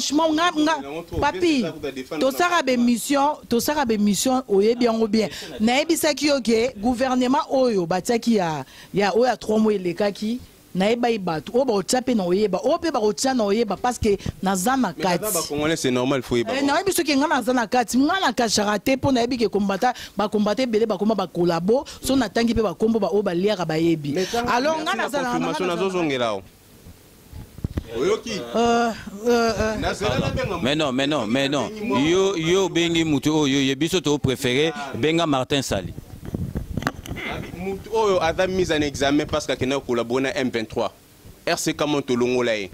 franchement papi to sara be mission oye bien ou bien na ebisaki OK gouvernement oyo batiaki ya oya 3 mois lekaki na eba ibatu o ba otsape na oyeba o pe ba otsa na oyeba parce que nazana kati ba congolais c'est normal faut yeba na ebiso ke ngana nazana kati ngana ka charate po na ebi ke combattre belé ba komba ba collabo so na tangi pe ba kombo ba o ba liaka ba yebi alors ngana nazana confirmation nazozongelao mais non. Yo bengi mutu oyo yebiso to préféré benga Martin Sali. Mutu oyo a mise en examen parce que kena collaborer na M23. RCK Montolongo lae.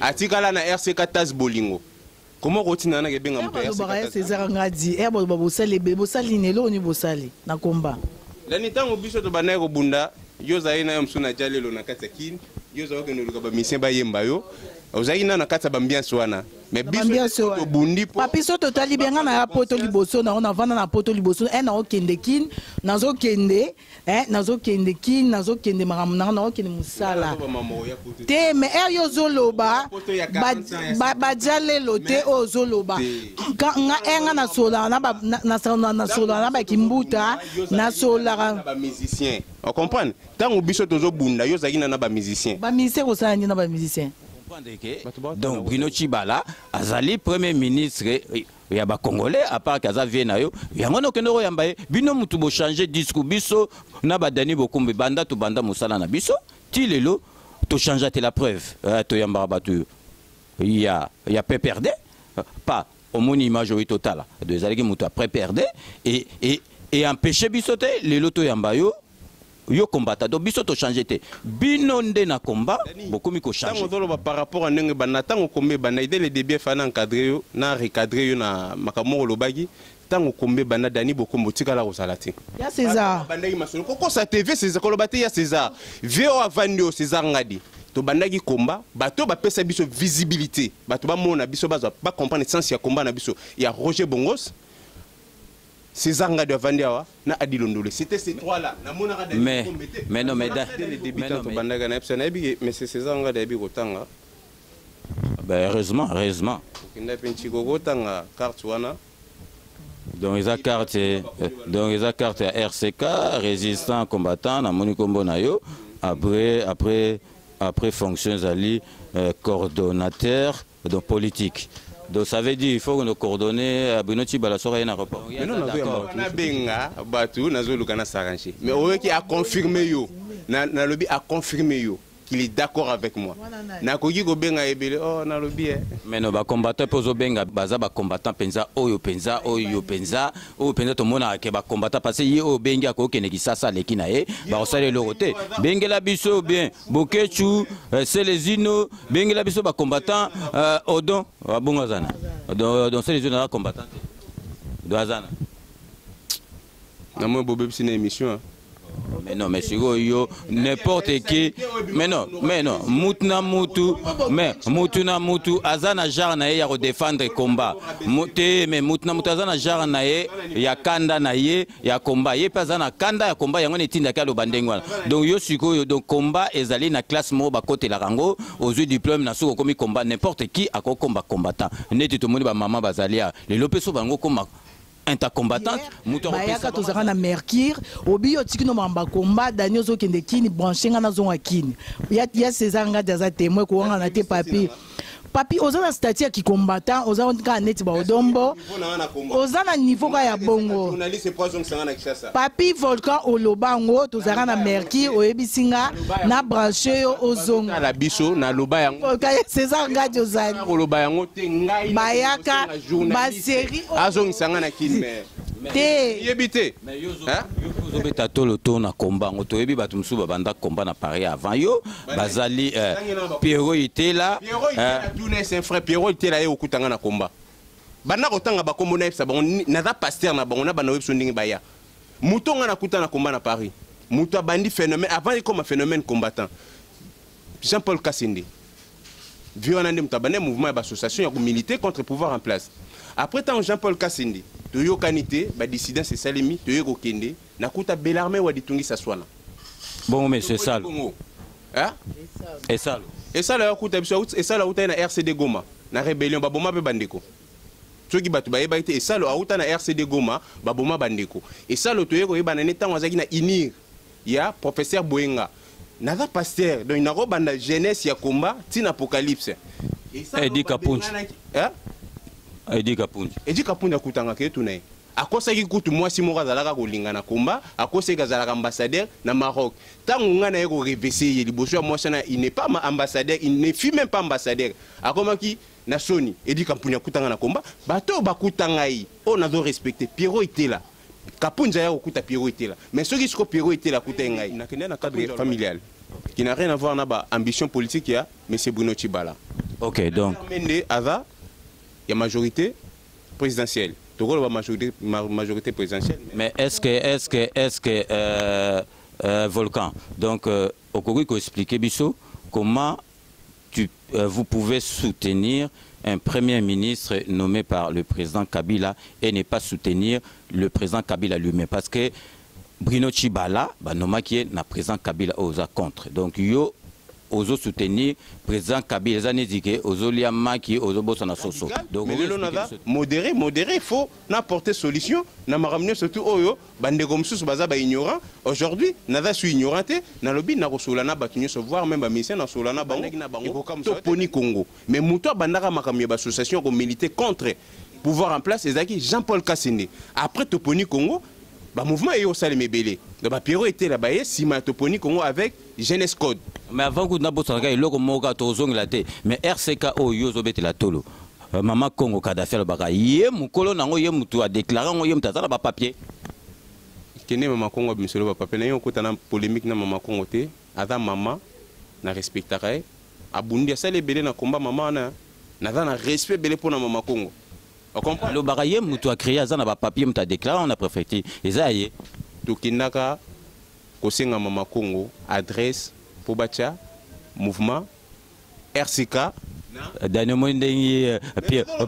Atikala na RCK Tas Bolingo. Comment rotina na benga mutu RCK César ngadi bo bosali bosali nelo ni bosali na komba. La nitango biso to bana ko bunda yo zaina yo msuna jalelo na katakini. Yo zaoke no luka ba mission ba yemba yo. Ozaina na kata ba ambiance wana. Mais biso to bundi po. Papi so totali benga na ya poto liboso na ona vana na poto liboso na okende kin nazo kende nazo kende maramna na okende musala. Te me yo zoloba ba jalelo te o zoloba. Nga enga na sola na sola na ba kimbuta na sola ba musicien. On comprend? Tant biso tozo bunda yo zaina na ba musicien. Ba musicien ko sa na ba musicien. Donc Bruno Tshibala azali premier ministre ya ba congolais à part kaza viena yo yango no kendo yamba bino mutu bo changer discours biso na badani bokumbi banda to banda musala na biso ti lelo to changer te la preuve to yamba batu ya pe perdre pas au mon image au total de zalaki mutu après perdre et empêcher biso te lelo to yamba yo combattant donc biso to changer te bino nde na combat bokomi ko changer tango par rapport à ndenge bana tango kombe bana idée le début fana encadrer yo na recadrer yo na makamoko lobaki tango kombe bana dani bokombo tikala ko salati ya César bandaki masolo koko sa TV César kolobate ya César vio avandio César ngadi to bandaki komba bato ba pesa biso visibilité bato ba mona biso ba comprendre sens ya combat na biso ya Roger Bongos César Ngadi Avandiawa na Adilondole. C'était ces trois-là. Mais non, mais c'est César Ngadi Abi Rotanga. Ben heureusement. Donc ils a carte à RCK, résistant, combattant, na Monikombo Nayo. Après fonction ali coordonnateur donc politique. Donc ça veut dire qu'il faut nous coordonner à Bruno Tshibala sur un rapport. Non, on a benga batu nazo lukana s'arranger. Mais on qui a confirmé yo, na lobby a confirmé yo qu'il est d'accord avec moi. Na kogi go benga ebele oh na lobby. Mais non ba combattant pozo benga baza ba combattant penza oyo penza to mona ke ba combattant parce que yo benga ko kene ki sasa leki na ye ba osale lorote. Bengela biso bien Bokechu Selezino bengela biso ba combattant Odon Abungazana. Donc Selezino na combattant. Doazana. Na mo bobe c'est une émission. Mais non, mais si yo n'importe qui, mais non, mutuna mutu, azana jarna ye ya défendre combat. Mais mutuna mutu azana jarna ye ya kanda na ye ya combat. Ye pas azana kanda ya combat yango netinda ka lo bandengwana. Donc yo siko donc combat ezali na classe mo ba côté la rango aux yeux diplôme na soko komi combat n'importe qui a combat combattant. Neti to moni ba maman bazalia. Les lopeso bango combat intercombattante bayaka tozaka na Mercure obi otiki no mamba combat Daniel zo kende kini brancher nga na zo akini ya César Ngadi aza témoin ko nga na te papi ozana statut qui combattant ozana ka net ba odombo ozana niveau ka ya bongo papi volcan olobango tozaka na Mercure oyebisinga na brancher yo ozonga la biso na loba yango César Ngadi ozali oloba yango te ngai bayaka ba série azongisanga na kini te yebite yo beta tolo to na combat ngoto yebi batu musu banda combat na Paris avant yo bazali Pierrot Itela c'est un frère Pierrot Itela ye okutanga na combat banda kotanga ba kombo na epsa bango na za pasteur na bango na bana webso ndingi baya mutonga na kutana na combat na Paris muto bandi phénomène avant il comme un phénomène combattant Jean-Paul Kassindi violande mutabane mouvement d'association ya militer contre le pouvoir en place. Après tant Jean-Paul Kassindi toyo kanité ba dissident c'est Salimi toyo kokende na kuta Belarmé wa ditungi saswana. Bon mais c'est ça. Hein? Et ça la kuta biso et ça la uta na RCD Goma. na rébellion baboma pe bandeko soki bato bayeba ete esalo auta na RCD Goma baboma bandeko esalo toye koyeba na ntango azaki na inir ya professeur Boyenga naza pasteur donc na robanda jeunesse ya komba tina apocalypse Edi Kapunji Edi Kapunji akutanga ke tunaye akosaki kutu mwasi moko azalaka kolinga na komba akosaki azalaka ambassadeur na Maroc tango nga na ye korevese ye liboso ya mwasi na il n'est pas ambassadeur il ne fut même pas ambassadeur akomaki na soni Edi Kapunji akutanga na komba bato bakutanga yi o nazo respecter Pierrot Itela Kapunji ya kokuta Pierrot Itela mais soki siko Pierrot Itela kutenga yi nakende na cadre familial qui n'a rien à voir avec l'ambition politique ya M. Bruno Tshibala. Ok, donc il y a majorité présidentielle. Majorité présidentielle. Mais est-ce que Volcan, donc au Kogi expliquer Bissot comment vous pouvez soutenir un premier ministre nommé par le président Kabila et ne pas soutenir le président Kabila lui-même parce que Bruno Tshibala, bah, qui est na président Kabila aux contre. Donc yo ozo soutenir président Kabila zanezike ozo liama qui ozo bosana soso. Donc mais le nada modéré il faut n'apporter solution na maramne surtout oyo bande comme sous baza ba ignorant. Aujourd'hui nada suis ignoranté na lobi na kosolana batunyo se voir même ba mission na solana bango to poni Congo. Mais muto bandaka makamye ba association ko militer contre pouvoir en place ezaki Jean-Paul Kassende. Après Toponi Congo le mouvement est au Salé Belé. Le Pierrot était là-bas, si Matoponi Congo avec Jeunesse Code. Mais avant que nous avons dit que mais RCK au Yozobet la Tolo. Maman Congo Kadhafi le baga. Yé mukolo nango yé mutu a déclaré ngo yé mutazala ba papier. Kene Maman Congo monsieur le papier. Nayo kota na polémique na Maman Congo te. Ada maman na respectera. Abundi Salé Belé na combat maman na na respect belé pour na Maman Congo. Le bagaye mutu a créé azana ba papier muta déclaré on a préfecture ezaye tokinaka kosenga Mama Congo adresse pour bacha mouvement RCK Daniel Mondengi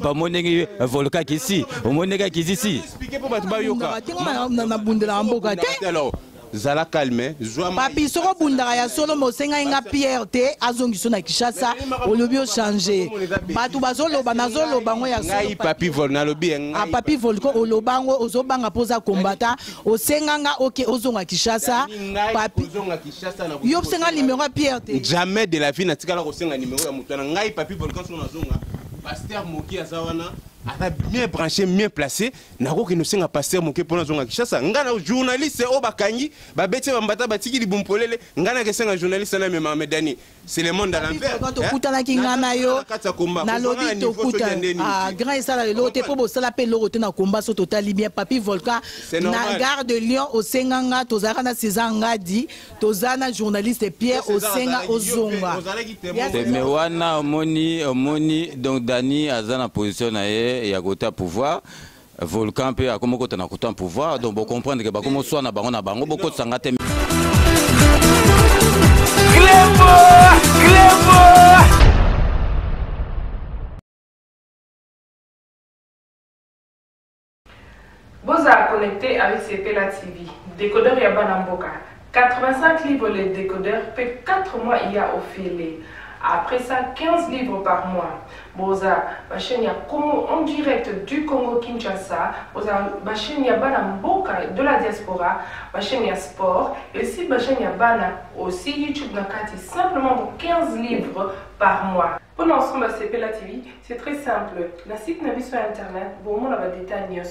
pas Mondengi Volcan ici au Mondenga qui ici expliquer pour bato bayoka na bundela mboka te alors zala calme papi soko bundaka ya solo mosenga inga Pierre te azongiso na Kinshasa olobi o changer batu bazoloba nazoloba ngo ya ngai papi vol na lobi a papi vol ko olobango ozobanga poza combattant osenga nga OK ozonga Kinshasa papi yo senga numéro ya Pierre te jamais de la vie na tikala ko senga numéro ya mutana ngai papi vol quand on azonga pasteur Moki azawana a bien branché, bien placé. Nako que nous sommes à passer mon pour nous Kinshasa. Ngana journaliste au bakangi, ba bete bambata batiki li bumpolele. Ngana que c'est un journaliste na même Medani. C'est le monde à l'envers. Quand on kuta na kingana yo, na lobby to kuta. Ah grand et ça là le te pour ça l'appel le na combat so total bien papi Volcan. Na gare de Lyon au Senganga tozara na Césanga dit tozana journaliste Pierre au Senga au Zonga. Mais wana moni donc Dani azana position na et à côté pouvoir Volcan peut à comment côté na côté pouvoir donc vous comprendre que ba comment soit na bango beaucoup de sangate Vous êtes connecté avec CPLA TV, décodeur Yabana Mboka. 85 livres le décodeur, peut 4 mois il y a offert. Après ça, 15 livres par mois. Boza, il y a en direct du Congo Kinshasa. Boza, il y a Mboka de la diaspora. Il y a sport. Et aussi, il y a Bana aussi YouTube Nakati. Simplement pour 15 livres par mois. Pour l'ensemble de CPLA TV, c'est très simple. La site n'a sur internet. Bon, on a des détails.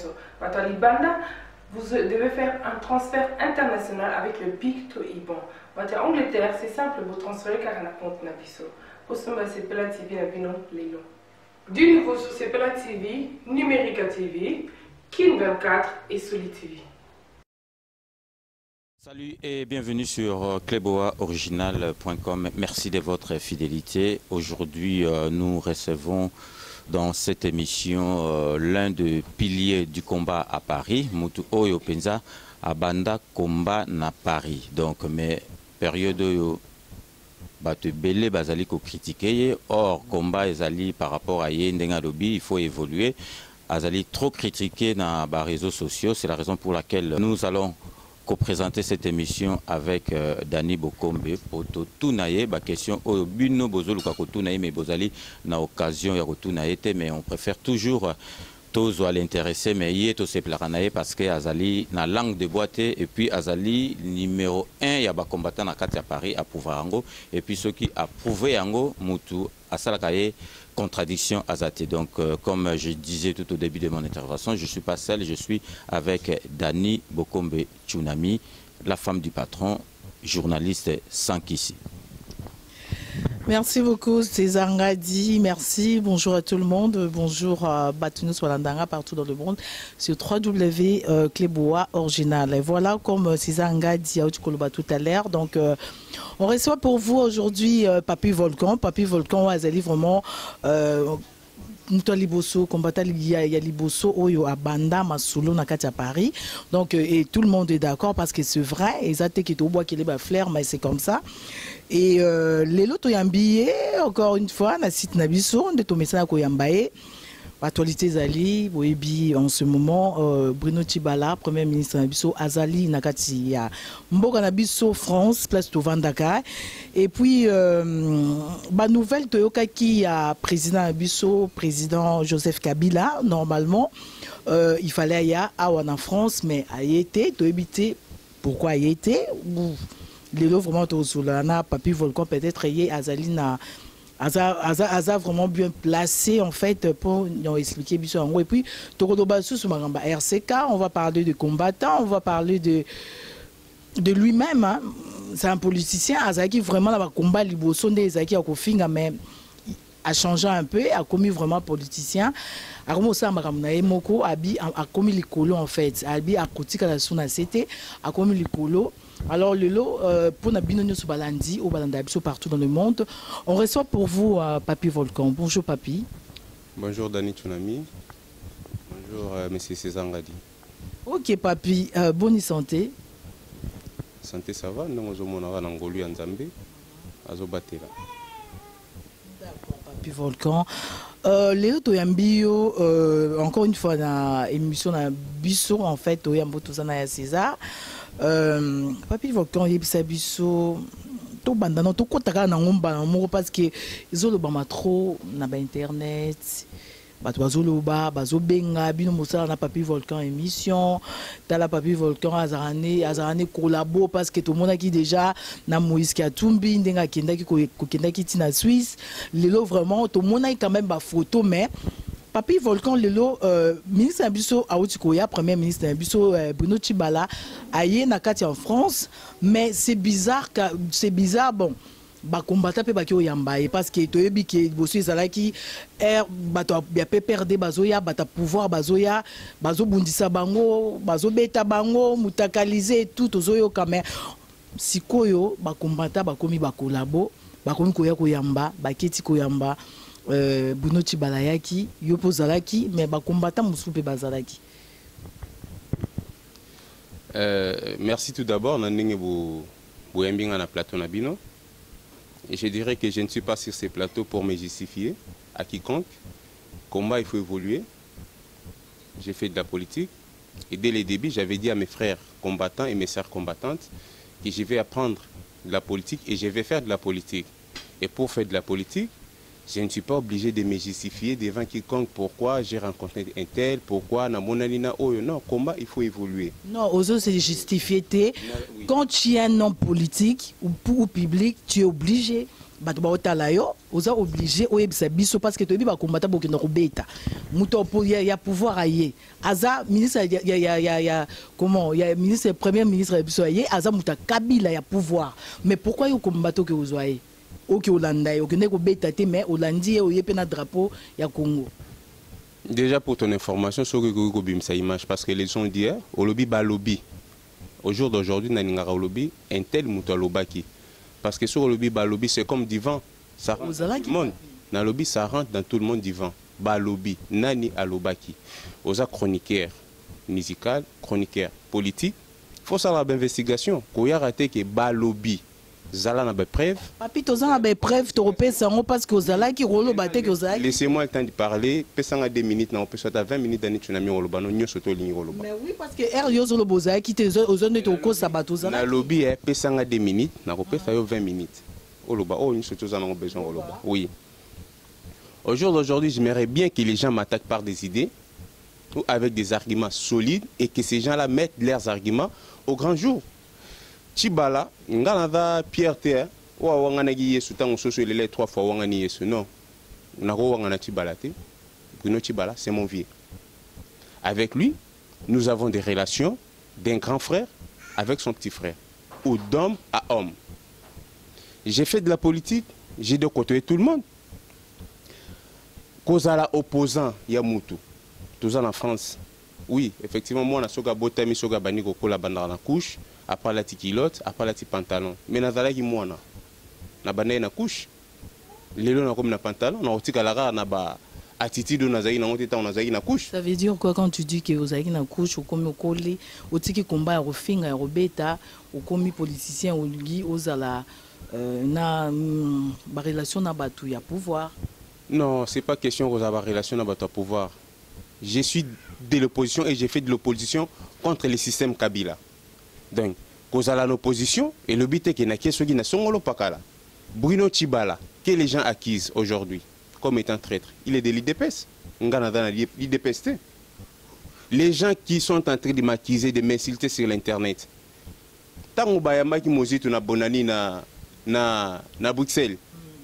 Vous devez faire un transfert international avec le Big to Iban. Votre Angleterre, c'est simple, vous transférez car un compte Nabiso. Pour ce moment, c'est CPLA TV à Vinon Lélo. Du nouveau sur CPLA TV, Numérica TV, Kin 24 et Soli TV. Salut et bienvenue sur cleboaoriginal.com. Merci de votre fidélité. Aujourd'hui, nous recevons dans cette émission l'un des piliers du combat à Paris, Mutu Oyo Penza, Abanda Combat na Paris. Donc, mes périodes où batu belé bazali ko critiquer, or combat ezali par rapport à Yendenga Lobi, il faut évoluer. Azali trop critiqué dans les réseaux sociaux, c'est la raison pour laquelle nous allons co-présenter cette émission avec Dani Bokombe pour tout naïe, ma question au bino bozolo kako tout naïe mais bozali na occasion ya tout naïe mais on préfère toujours tous à l'intéresser mais y est aussi planaïe parce que azali na langue de boîte et puis azali numéro 1 ya ba combattant na kati ya Paris à pouvoir ango et puis ceux qui a prouvé ango mutu asalakaye contradiction azate. Donc comme je disais tout au début de mon intervention, je suis pas seul, je suis avec Dani Bokombe Tchounami, la femme du patron, journaliste sans Kissi. Merci beaucoup César Ngadi, merci, bonjour à tout le monde, bonjour à Batunus Walandanga partout dans le monde sur www.Cléboa Original. Et voilà, comme César Ngadi a dit tout à l'heure, donc on reçoit pour vous aujourd'hui Papi Volcan. Papi Volcan Azali vraiment Liboso, combattant Liboso, Oyo Abanda, Masolo, Nakati à Paris. Donc, et tout le monde est d'accord parce que c'est vrai, exactement qui est au bois qui est flair, mais c'est comme ça. Et les lots yambié, encore une fois, na site Nabiso, de Tomesa Koyambaye. Actualité Zali, Boebi en ce moment, Bruno Tibala, Premier ministre Nabiso, Azali Nakati, Mboka Nabiso, France, place de Vandaka. Et puis, nouvelle Toyoka qui a président Nabiso, président Joseph Kabila, normalement, il fallait y avoir en France, mais a été, pourquoi y était, les lots vraiment Tosolana, Papi Volcan, peut-être y Azali na. Aza vraiment bien placé en fait pour nous expliquer bien. Et puis RCK, on va parler de combattants, on va parler de lui-même. Hein. C'est un politicien, Azaki vraiment dans le combat liboso des Azaki mais a changé un peu, a commis vraiment politicien. A commencé à Moko, a commis les colos en fait, a côté la suna c'était, a commis les colos. Alors le lot pour Nabino Soubalandi au Balandabiso partout dans le monde, on reçoit pour vous Papi Volcan. Bonjour Papi. Bonjour Dani Tchounami. Bonjour Monsieur César Ngadi. Ok Papi, bonne santé. Santé ça va, nous sommes en Angolie en Zambie, à Zobatela. D'accord Papi Volcan. Les Toyambio, encore une fois dans l'émission na Bisso en fait, Toyambo Touzana et César. Papi Volcan yebisa biso to bandana to kotaka na ngomba moko parce que izoloba trop na ba internet bato bazoloba bazobenga bino mosala na Papi Volcan émission tala Papi Volcan azarane collabo parce que tout le monde qui déjà na Moïse Katumbi ndenga kendaki kokendaki tina Suisse lelo vraiment tout le monde a quand même ba photo mais Papi Volcan lelo ministre Nabiso Aoutikoya premier ministre Nabiso Bruno Tibala aye nakati en France mais c'est bizarre bon ba combattant pe ba ki oyambaye parce que toyebi ke bosso ezalaki bato ya pe perdre bazoya bata pouvoir bazoya bazobundisa bango bazobeta bango mutakalize tout ozoyo quand même sikoyo ba combattant bakomi ba collabo bakomi koya koyamba baketi koyamba Bruno Tibala yaki yopo zalaki mais ba combattant musu pe bazalaki. Merci tout d'abord nandenge bo yambinga na plateau na bino. Et je dirais que je ne suis pas sur ces plateaux pour me justifier à quiconque. Combat, il faut évoluer. J'ai fait de la politique. Et dès le début, j'avais dit à mes frères combattants et mes sœurs combattantes que je vais apprendre de la politique et je vais faire de la politique. Et pour faire de la politique, je ne suis pas obligé de me justifier devant quiconque pourquoi j'ai rencontré un tel, pourquoi na monalina oyo. Non, combat, il faut évoluer. Non, aux autres, c'est justifier. Oui. Quand tu es un homme politique ou pour public, tu es obligé. Vous êtes obligé parce que tu es combattant pour que nous bêta. Il y a pouvoir ailleurs. Aza ministre comment il y a ministre premier ministre Aza muta Kabila il y a pouvoir. Mais pourquoi vous combattez que vous soyez OK Hollanda, OK neko bêta mais Hollandi au yepena drapeau ya Congo. Déjà pour ton information sur que bimsa image parce que les gens d'hier au lobby ba lobby. Au jour d'aujourd'hui na ningara lobby un tel muta lobaki. Parce que sur le lobby ba lobby c'est comme du vent. Ça rentre dans tout le monde. Dans le lobby ça rentre dans tout le monde du vent. Ba lobby nani alobaki. Aux chroniqueurs musical, chroniqueur politique. Faut savoir l'investigation. Koya raté que ba lobby Zala na preuve. Papi, tu as des preuves, tu as parce que Zala qui roule au bâté que Zala. Laissez-moi le temps de parler. Pesanga 2 minutes, on peut soit à 20 minutes d'année, tu n'as mis au Lobano, nous sommes au Lobano. Mais oui, parce que R. Yozo Loboza qui te aux zones de Toko Sabato Zala. Na lobby, Pesanga 2 minutes, on peut faire 20 minutes. Au Loba, oh, nous sommes besoin au Loba. Oui. Au jour d'aujourd'hui, j'aimerais bien que les gens m'attaquent par des idées ou avec des arguments solides et que ces gens-là mettent leurs arguments au grand jour. Chibala, ngana Pierre T. Wa wangana gi yesu tango soso lele 3 fois wangani yesu non. Nako wangana Chibala te. Bruno Chibala, c'est mon vieux. Avec lui, nous avons des relations d'un grand frère avec son petit frère, ou d'homme à homme. J'ai fait de la politique, j'ai de côtoyer tout le monde. Kozala opposant Yamutu, tous en France. Oui, effectivement, moi, je suis botami soga bani koko la banda na couche, après la tikilote, après la ti pantalon. Mais nazala ki moi na banda na couche. Lelo na comme na pantalon, na otika la na ba attitude na zaï na otita na zaï na couche. Ça veut dire quoi quand tu dis que aux zaï na couche ou comme collé, au tiki combat à refinga à robeta, ou comme politicien ou lui aux ala na ba relation na batu ya pouvoir. Non, c'est pas question que vous avez relation avec votre pouvoir. Je suis de l'opposition et j'ai fait de l'opposition contre le système Kabila. Donc, vous avez l'opposition et le but est qu'il y a qui n'a songolo pakala. Bruno Chibala, que les gens acquisent aujourd'hui comme étant traître, il est de l'IDPS. l'IDPS. Les gens qui sont en train de m'accuser, de m'insulter sur l'internet. Tant que qui m'osite na bonani na Bruxelles,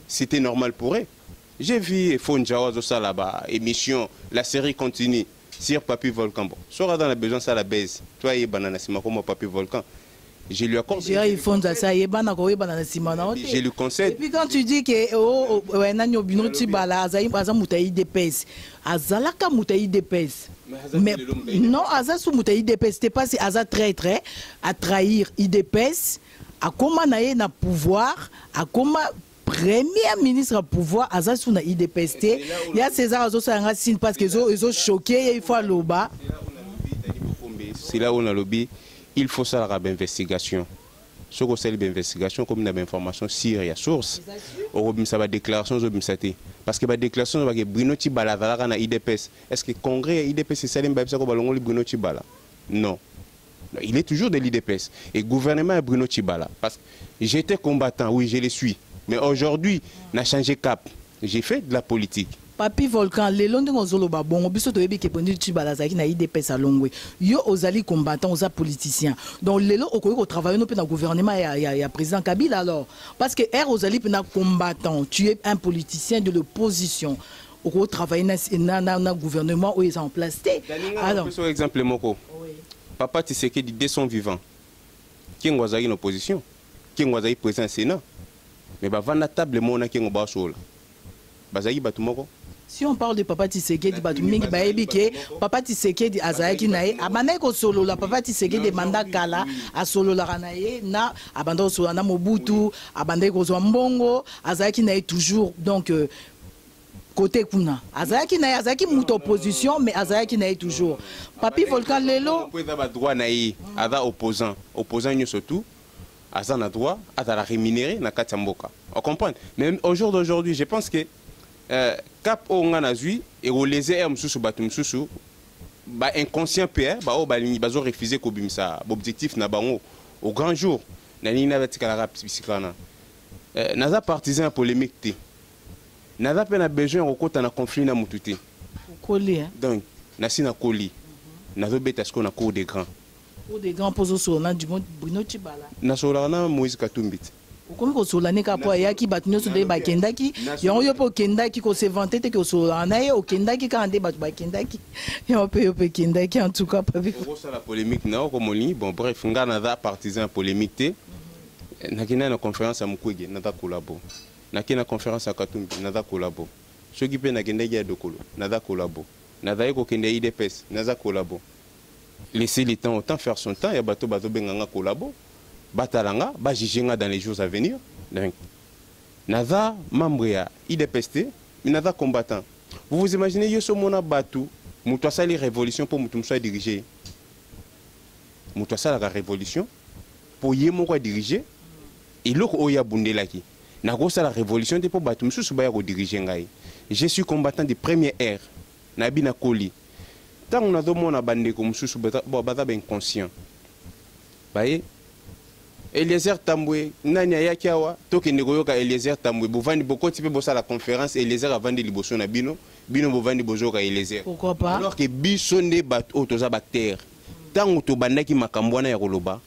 c'était normal pour eux. J'ai vu Fonjawa Zosa là-bas, émission, la série continue sur Papi Volcan. Bon, soit dans la besoin ça la baise. Toi et banana sima comme Papi Volcan. Je lui accorde. Je lui conseille. Et puis quand tu dis que Nanyo Binoti Bala Azaï Azam Moutaï DPS, Azalaka Moutaï DPS. Mais non, Azasou Moutaï DPS, c'était pas si Aza traître à trahir IDPS, à comment naïe na pouvoir, à comment premier ministre à pouvoir Azasou na IDPST, il y a César Azosa Racine parce qu'ils ont choqué, il faut l'oba. C'est là où on a lobby, il faut ça la investigation. Ce qu'on sait l'investigation comme une information sur la source. Au ça va déclaration parce que la déclaration va que Bruno Chibala va na IDPS. Est-ce que le Congrès IDPS c'est Salim Babsa ko balongo Bruno Chibala? Non. Il est toujours de l'IDPS et le gouvernement est Bruno Chibala parce que j'étais combattant, oui, je le suis. Mais aujourd'hui, on a changé cap. J'ai fait de la politique. Papi Volcan, les longs de Mozoloba, bon, biso to yebi ke pondi Chibalazaki na IDPS à Longwe. Yo ozali combattant, oza politicien. Donc les lots au travail no pe na gouvernement ya président Kabila alors parce que R ozali pe na combattant, tu es un politicien de l'opposition. Au travail na gouvernement où ils sont en place. Alors, par exemple moko. Papa Tshisekedi dès son vivant. Qui ngwazali en opposition, qui ngwazali président Sénat. Mais bah va na table mona qui ngoba sola. Bazali batumoko. Si on parle de Papa Tshisekedi batumingi baebi ke Papa Tshisekedi azaki nae abana ko solo la Papa Tshisekedi manda kala a solo la nae na abanda solo na Mobutu abanda ko zo mbongo azaki nae toujours donc côté kuna azaki nae azaki muto opposition mais azaki nae toujours Papi Volcan lelo peut avoir droit nae ada opposant surtout Azan a droit à la rémunérer na Katamboka. On comprend. Mais au jour d'aujourd'hui, je pense que cap au Nganazui et au lézé Msusu Batum Susu, ba inconscient PR, ba o balini bazo refuser ko bimsa, objectif na bango au grand jour. Nani na vetikala rap psychana. Naza partisan polémique té. Naza pe na besoin au kota na conflit na mututé. Koli hein. Donc, nasi na koli. Nazo beta ce qu'on a cour des grands. Pour des grands posés sur l'an du monde, Bruno Chibala. Nasolana Moïse Katumbit. Comme ko solane ka po ya ki batino so de ba kendaki, yo po kendaki ko se vanter te ko solana e o kendaki ka ande ba kendaki. Yo pe kendaki en tout cas pas vu. Ça la polémique na comme on bon bref ngana za partisan polémique te. Nakina na conférence à Mukwege na da collabo. Nakina conférence à Katumbi na da collabo. Ceux qui pe na kendaki ya dokolo na da collabo. Na da ko kende IDPS na da collabo. Laisser le temps autant faire son temps et bateau benganga collabo batalanga ba jijenga dans les jours à venir donc naza membre ya IDPST naza combattant vous imaginez yo mona batu muto asali révolution pour muto soit diriger muto asala la révolution pour yé moko diriger eloko oyo abundelaki nakosala révolution te mpo bato mosusu baya kodirige ngai. Je suis combattant de première ère nabi na koli ntango nazomona bandeko mosusu baza bainconscient baye Eliezer Tambwe nani ayaki awa tokende koyoka Eliezer Tambwe bovandi bokoti mpe bosala conférence Eliezer avandi liboso na bino bovandi bozoka Eliezer. Pourquoi pas? Alors que biso nde bato oyo toza bacteur ntango tobandaki makambo wana ya koloba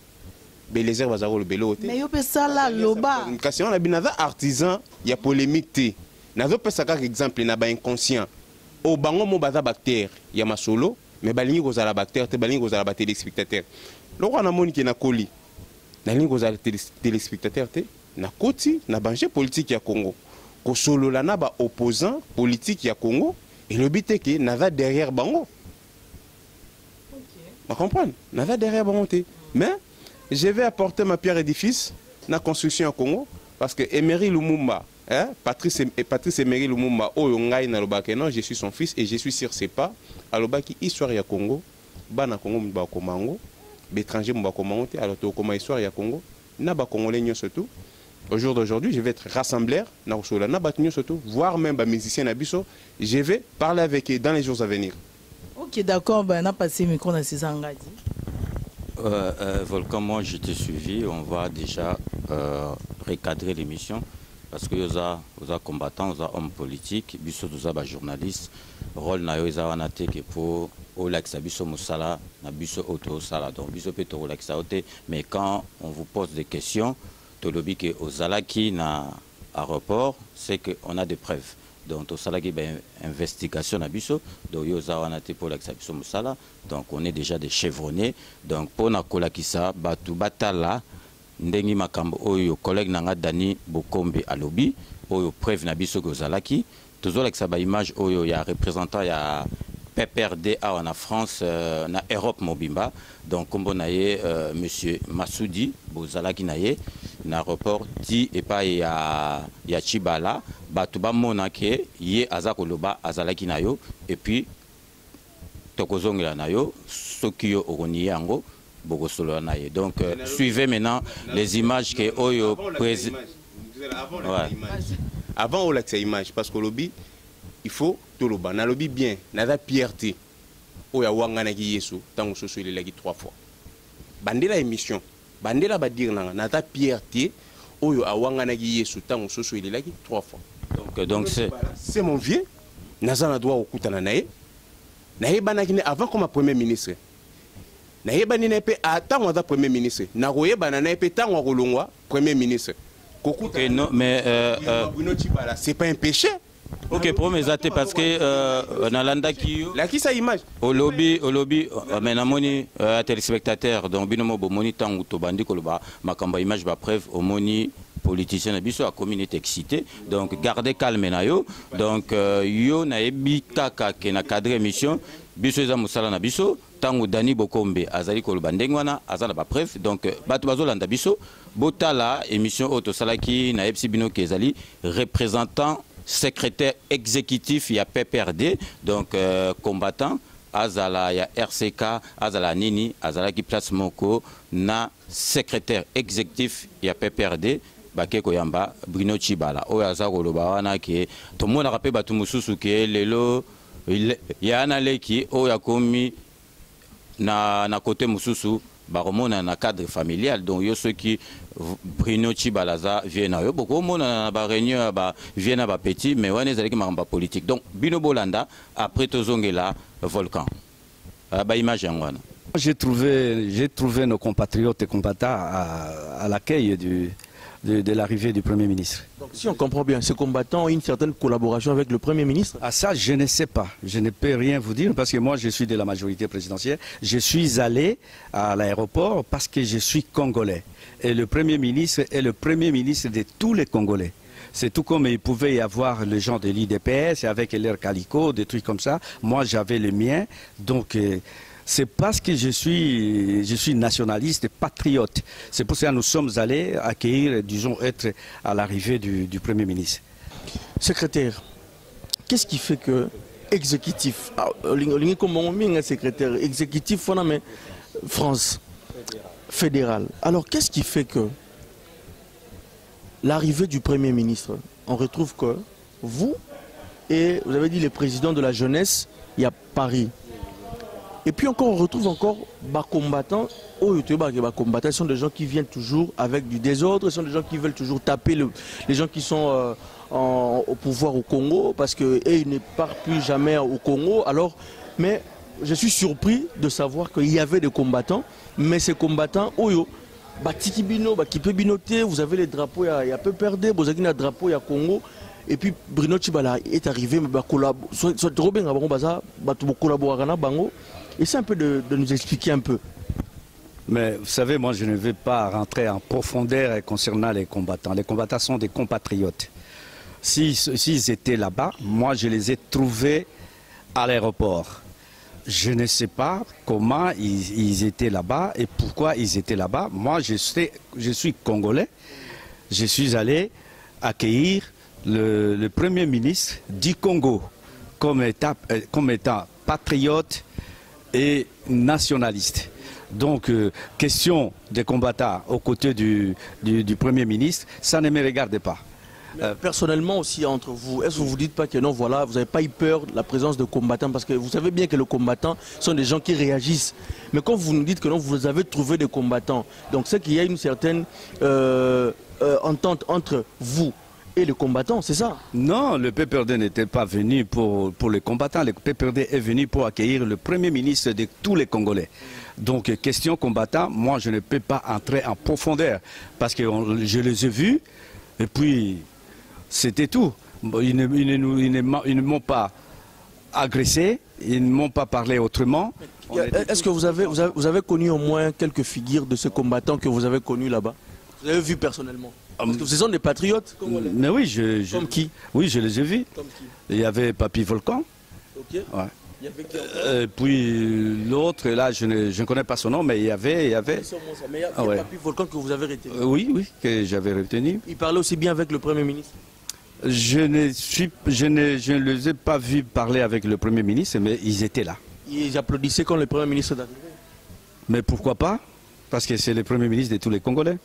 Eliezer baza kolobela oyo te. Mais yo pe sala loba kasi wana bino naza artisan ya polémique te nazopesa kaka exemple na bainconscient oyo bango mo baza bacteur ya masolo mais balingi kozala bacteur te balingi kozala batelespectateur loko namoni ke nakoli nalingi kozala téléspectateur te nakoti na bange politique ya Congo kosolola na ba opposant politique ya Congo elobi te ke naza derrière bango. Ma comprendre naza derrière bango te mais je vais apporter ma pierre édifice na construction ya Congo parce que Emery Lumumba Patrice Emery Lumumba oyo ngai na lobaka non je suis son fils et je suis sur ses pas alobaki histoire ya Congo bana Congo mba komango l'étranger mba komango te alors to koma histoire ya Congo na ba congolais nyonso tout. Au jour d'aujourd'hui, je vais être rassembleur na kosola na batunyo surtout voire même ba musicien na biso, je vais parler avec eux dans les jours à venir. OK, d'accord, ben on a passé micro na Césangadi. Volcan, moi je t'ai suivi, on va déjà recadrer l'émission parce que vous êtes combattants, vous êtes hommes politiques, vous êtes journalistes, rôle na yo eza wana te que pour olaxa biso musala na biso auto sala donc biso pe to olaxa ote mais quand on vous pose des questions to lobi que ozalaki na aéroport c'est que on a des preuves donc to salaki ben investigation na biso donc yo za wana te pour olaxa biso musala donc on est déjà des chevronnés donc pour na kolakisa batu batala ndengi makambo oyo collègue nanga Dani Bokombe alobi oyo preuve na biso ko zalaki toujours avec sa image oyo ya représentant ya PPRD en France na Europe mobimba donc comme on a monsieur Massoudi bozalaki naye na aéroport ti et pas ya Chibala batuba monake ye azakoloba azalaki nayo et puis tokozongela nayo sokiyo okoni yango. Donc suivez maintenant les images que Oyo présente. Avant on l'accès image parce que lobby il faut tout le ban. Na lobby bien, na pierreté. Oya wangana ki yesu tango soso il lagi 3 fois. Bandela émission, bandela ba dire na pierreté oyo awangana ki yesu tango soso il lagi 3 fois. Donc c'est mon vieux. Nazana doit okutana nae. Nae banaki avant comme premier ministre. Naeba ni nepe attend wa premier ministre na royeba na nepe tango kolongwa premier ministre okay, non mais c'est pas un péché. OK pour mes athées parce que nalanda ki la qui sa image au lobby mais namoni téléspectateur donc binomo bomoni tango to bandi koloba makamba image ba preuve au moni politicien na biso a communauté excité donc gardez calme na yo donc yo na ebi kaka ke na cadre émission biso eza musala na biso tango Dani Bokombe azali koloba ndenge wana azala ba preuve donc bato bazolanda biso botala émission auto salaki na epsi bino ke ezali représentant secrétaire exécutif ya PPRD donc combattant azala ya RCK azala nini azala ki place moko na secrétaire exécutif ya PPRD bakeko yamba Bruno Chibala oyo aza koloba wana ke to mona rapé batu mususu ke lelo ya na leki oyo akomi na côté mususu baromona na cadre familial donc yo ceux qui Bruno Chibalaza vient na yo beaucoup mona ba réunion ba vient na ba petit mais wana ezalaki makamba politique donc bino bolanda après tozongela volcan ba image ngwana. J'ai trouvé nos compatriotes et combattants à l'accueil de l'arrivée du Premier ministre. Donc si on comprend bien, ces combattants ont une certaine collaboration avec le Premier ministre? À ça, je ne sais pas. Je ne peux rien vous dire parce que moi, je suis de la majorité présidentielle. Je suis allé à l'aéroport parce que je suis congolais. Et le Premier ministre est le Premier ministre de tous les Congolais. C'est tout comme il pouvait y avoir les gens de l'IDPS avec leur calico, des trucs comme ça. Moi, j'avais le mien. Donc... c'est parce que je suis nationaliste, patriote. C'est pour ça que nous sommes allés accueillir, disons, être à l'arrivée du Premier ministre. Secrétaire, qu'est-ce qui fait que exécutif, secrétaire exécutif, France fédérale. Alors qu'est-ce qui fait que l'arrivée du Premier ministre, on retrouve que vous et vous avez dit les présidents de la jeunesse, il y a Paris. Et puis encore, on retrouve encore des combattants. Combattants sont des gens qui viennent toujours avec du désordre, ce sont des gens qui veulent toujours taper les gens qui sont au pouvoir au Congo, parce qu'ils ne partent plus jamais au Congo. Alors, mais je suis surpris de savoir qu'il y avait des combattants, mais ces combattants, vous avez les drapeaux, il y a peu perdu, vous avez un drapeau, il y a Congo. Et puis Bruno Tshibala est arrivé, essaie un peu de nous expliquer un peu. Mais vous savez, moi je ne vais pas rentrer en profondeur concernant les combattants. Les combattants sont des compatriotes. S'ils étaient là-bas, moi je les ai trouvés à l'aéroport. Je ne sais pas comment ils étaient là-bas et pourquoi ils étaient là-bas. Moi je suis congolais. Je suis allé accueillir le Premier ministre du Congo comme étant patriote et nationaliste. Donc, question des combattants aux côtés du Premier ministre, ça ne me regarde pas. Personnellement aussi, entre vous, est-ce que vous ne vous dites pas que non, voilà, vous n'avez pas eu peur de la présence de combattants? Parce que vous savez bien que les combattants sont des gens qui réagissent. Mais quand vous nous dites que non, vous avez trouvé des combattants, donc c'est qu'il y a une certaine entente entre vous et les combattants, c'est ça? Non, le PPRD n'était pas venu pour les combattants. Le PPRD est venu pour accueillir le Premier ministre de tous les Congolais. Donc, question combattant, moi je ne peux pas entrer en profondeur parce que je les ai vus et puis c'était tout. Ils ne m'ont pas agressé, ils ne m'ont pas parlé autrement. Est-ce que vous avez connu au moins quelques figures de ces combattants que vous avez connus là-bas? Vous avez vu personnellement? Parce que ce sont des patriotes congolais. Mais oui, comme qui? Oui, je les ai vus. Comme qui? Il y avait Papy Volcan. Ok. Ouais. Il y avait qui encore? Puis l'autre, là, je ne connais pas son nom, mais il y avait... Mais il y a Papy Volcan que vous avez retenu? Oui, que j'avais retenu. Il parlait aussi bien avec le Premier ministre? Je ne les ai pas vus parler avec le Premier ministre, mais ils étaient là. Ils applaudissaient quand le Premier ministre est arrivé? Mais pourquoi pas? Parce que c'est le Premier ministre de tous les Congolais.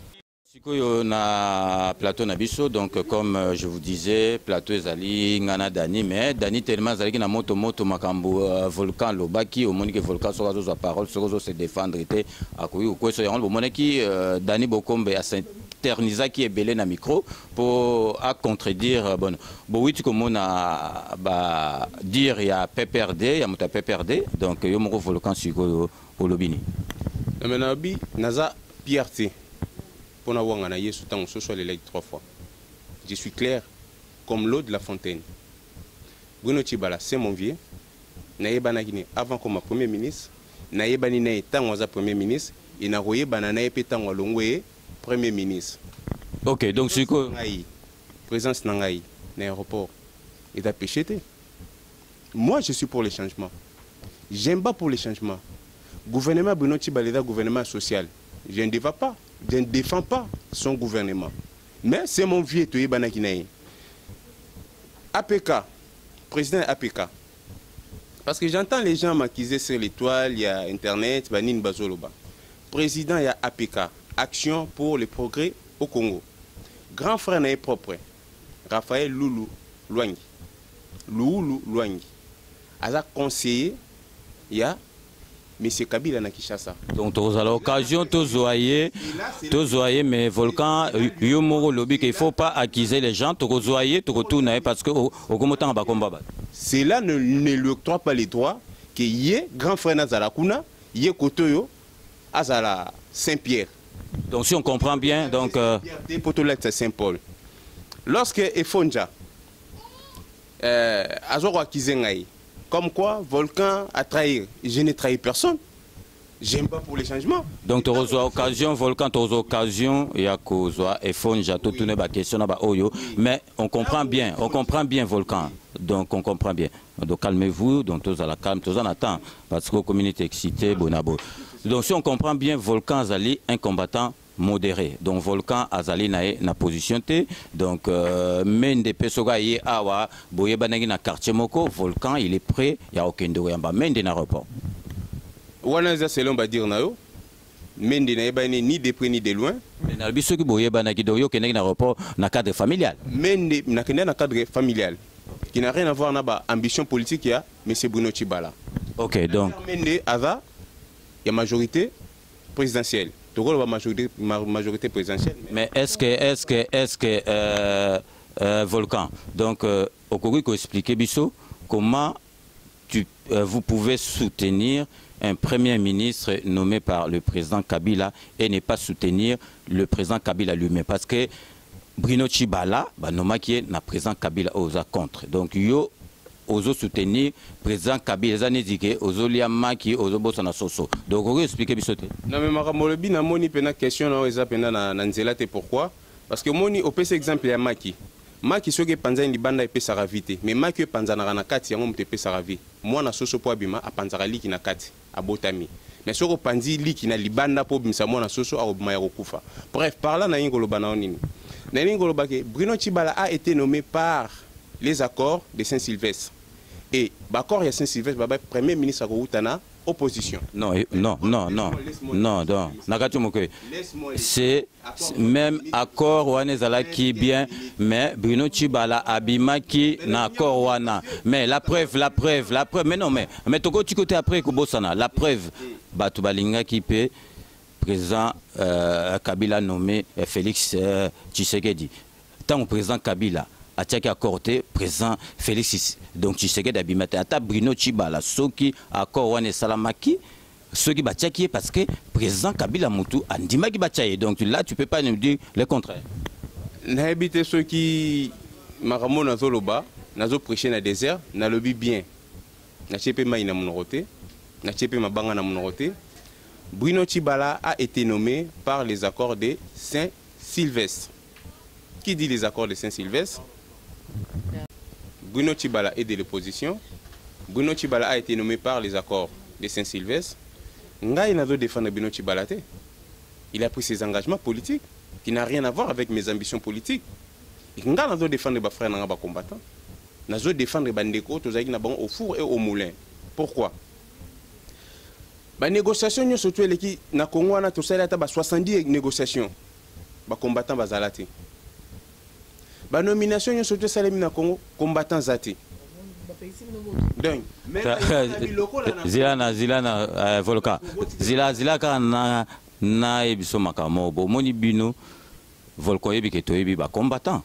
Na plateau Nabiso, donc comme je vous disais, plateau ezali ngana Dani, mais Dani tellement zali na moto makambo volcan lobaki au monique volcan sur la parole sur se défendre était à quoi ou quoi sur le monique Dani Bokombe à s'interniser qui est belé na micro pour à contredire bon oui comme on a dire il y a PPRD il y a muta PPRD donc yo moko volcan sur au lobini mais nabi naza PRT. Pour n'avoir un aïe sous temps, ce soit les 3 fois. Je suis clair, comme l'eau de la fontaine. Bruno Tshibala, c'est mon vieux. Naïba Nagine, avant comme Premier ministre, Naïba Ninaï, tant que Premier ministre, et Naroye Bananaï, tant que Longwe, Premier ministre. Ok, donc c'est quoi? Présence Nangaï, l'aéroport, et d'apécheté. Moi, je suis pour les changements. J'aime pas pour les changements. Gouvernement Bruno Tshibala, gouvernement social. Je ne défends pas son gouvernement. Mais c'est mon vieux Toye Banakinaï. APK, président APK. Parce que j'entends les gens m'accuser sur l'étoile, il y a Internet, Banine Bazoloba. Président, il y a APK, Action pour le progrès au Congo. Grand frère n'est propre. Raphaël Loulou Luangi. Loulou Luangi. Aza conseiller, il y a M. Kabila na Kinshasa. Donc, à l'occasion, tous voyez, mais Volcan, Yomoro lobby qu'il ne faut pas accuser les gens, tous voyez, tout retourner parce que au combattant va combattre. Cela ne lui octroie pas les droits que yé grand frère Nazala Kuna, yé Kotoyo, Azala Saint-Pierre. Donc, si on comprend bien, donc. Potolette Saint-Paul. Lorsque Efonja, Azoro Kizengaï, comme quoi, Volcan a trahi. Je n'ai trahi personne. J'aime pas pour les changements. Donc, tu as occasion, Volcan, tu as occasion, il y a cause, et Fonja, tout tourner la question, mais on comprend bien, Volcan. Donc, on comprend bien. Donc, calmez-vous, donc, tous à la calme, tous en attend, parce que la communauté excitée, bonabo. Donc, si on comprend bien, Volcan Zali, un combattant modéré. Donc, Volcan Azali na position T. Donc, même des personnes qui awa boye banagi na quartier moko, Volcan il est prêt, il y a aucun doyamba même dans l'aéroport. Wana za selon ba dire na yo. Mende na ni de près ni de loin. Mais na biso ki boye bana ki doyo keneki na rapport na cadre familial. Mende na kende na cadre familial qui n'a rien à voir na ba ambition politique ya monsieur Bruno Tshibala. OK, donc Mende ava ya majorité présidentielle. Toko la majorité présidentielle. Mais est-ce que Volcan, donc Okoki ko expliquer biso comment vous pouvez soutenir un premier ministre nommé par le président Kabila et ne pas soutenir le président Kabila lui-même. Parce que Bruno Tshibala, nommé qui est le président Kabila aux contre. Donc, yo ozo soutenir président Kabila, ça ne dit que ozo liama qui ozo bossa na soso. Donc, on peut expliquer bisoté. Non, mais makamolobi na moni pena question na eza pena na nzela te pourquoi? Parce que moni au pese exemple ya maki. Maki soki panza ni banda epesa ravité, mais maki panza na kati yango mte epesa ravi. Moi na soso po abima apanza liki na kati abotami. Mais soko panzi liki na libanda po bimsa moi na soso arobima ya kokufa. Bref, par là na ingolo bana nini. Na ingolo bake Bruno Tshibala a été nommé par les accords de Saint-Sylvestre. Et l'accord de Saint-Sylvestre baba premier ministre Akoutana opposition. Non, c'est même accord Wanezala qui bien, mais Bruno Tshibala abima qui na accord wana. Mais la preuve, mais non, mais toko tu côté après Kubosana, la preuve, Batu Balinga qui peut président Kabila nommé Félix Tshisekedi. Tant au président Kabila a tchaki accordé président Félix donc Tshisekedi abimate ata Bruno Tshibala soki accord wane salamaki soki batchaki parce que président Kabila mutu andimaki batchaye donc là tu peux pas nous dire le contraire. Na habité ceux qui maramo na zoloba nazo prêcher na désert na lobby bien na chepe mai na monoroté na chepe mabanga na monoroté. Bruno Tshibala a été nommé par les accords de Saint-Sylvestre. Qui dit les accords de Saint-Sylvestre? Bruno Tshibala est de l'opposition. Bruno Tshibala a été nommé par les accords de Saint-Sylvestre. Ngai n'a pas défendre Bruno Tshibala. Il a pris ses engagements politiques qui n'ont rien à voir avec mes ambitions politiques. Ngai n'a pas défendre mes frères et combattants. N'a pas défendre les bandeko au four et au moulin. Pourquoi? La négociation surtout qui na Congo na to sala ta 70 négociations. Ba combattants bazalati. La nomination est surtout celle de Congo combattant Zati. Donc, Zilana Volcan. Zila kana na ebiso makamo bo moni bino Volcan yebi ke to yebi ba combattant.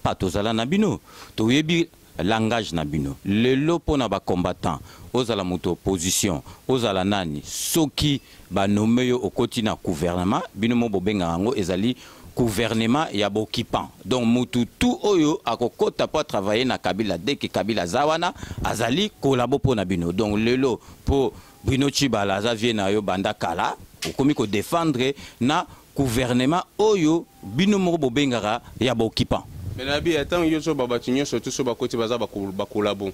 Pas to zala na bino. To yebi langage na bino. Le lopo na ba combattant. Ozala moto opposition. Ozala nani. Soki ba nommé au quotidien gouvernement. Bino mo bobenga ngo ezali gouvernement ya bokipan. Donc mutu tout oyo akokota pas travailler na Kabila dès que Kabila zawana azali kolabo po na bino. Donc lelo po Bruno Tshibala za vie na yo banda kala okomi ko défendre na gouvernement oyo bino mo bobengara ya bokipan. Mais nabi attends yo so babatinyo surtout so bakoti baza bakolabo.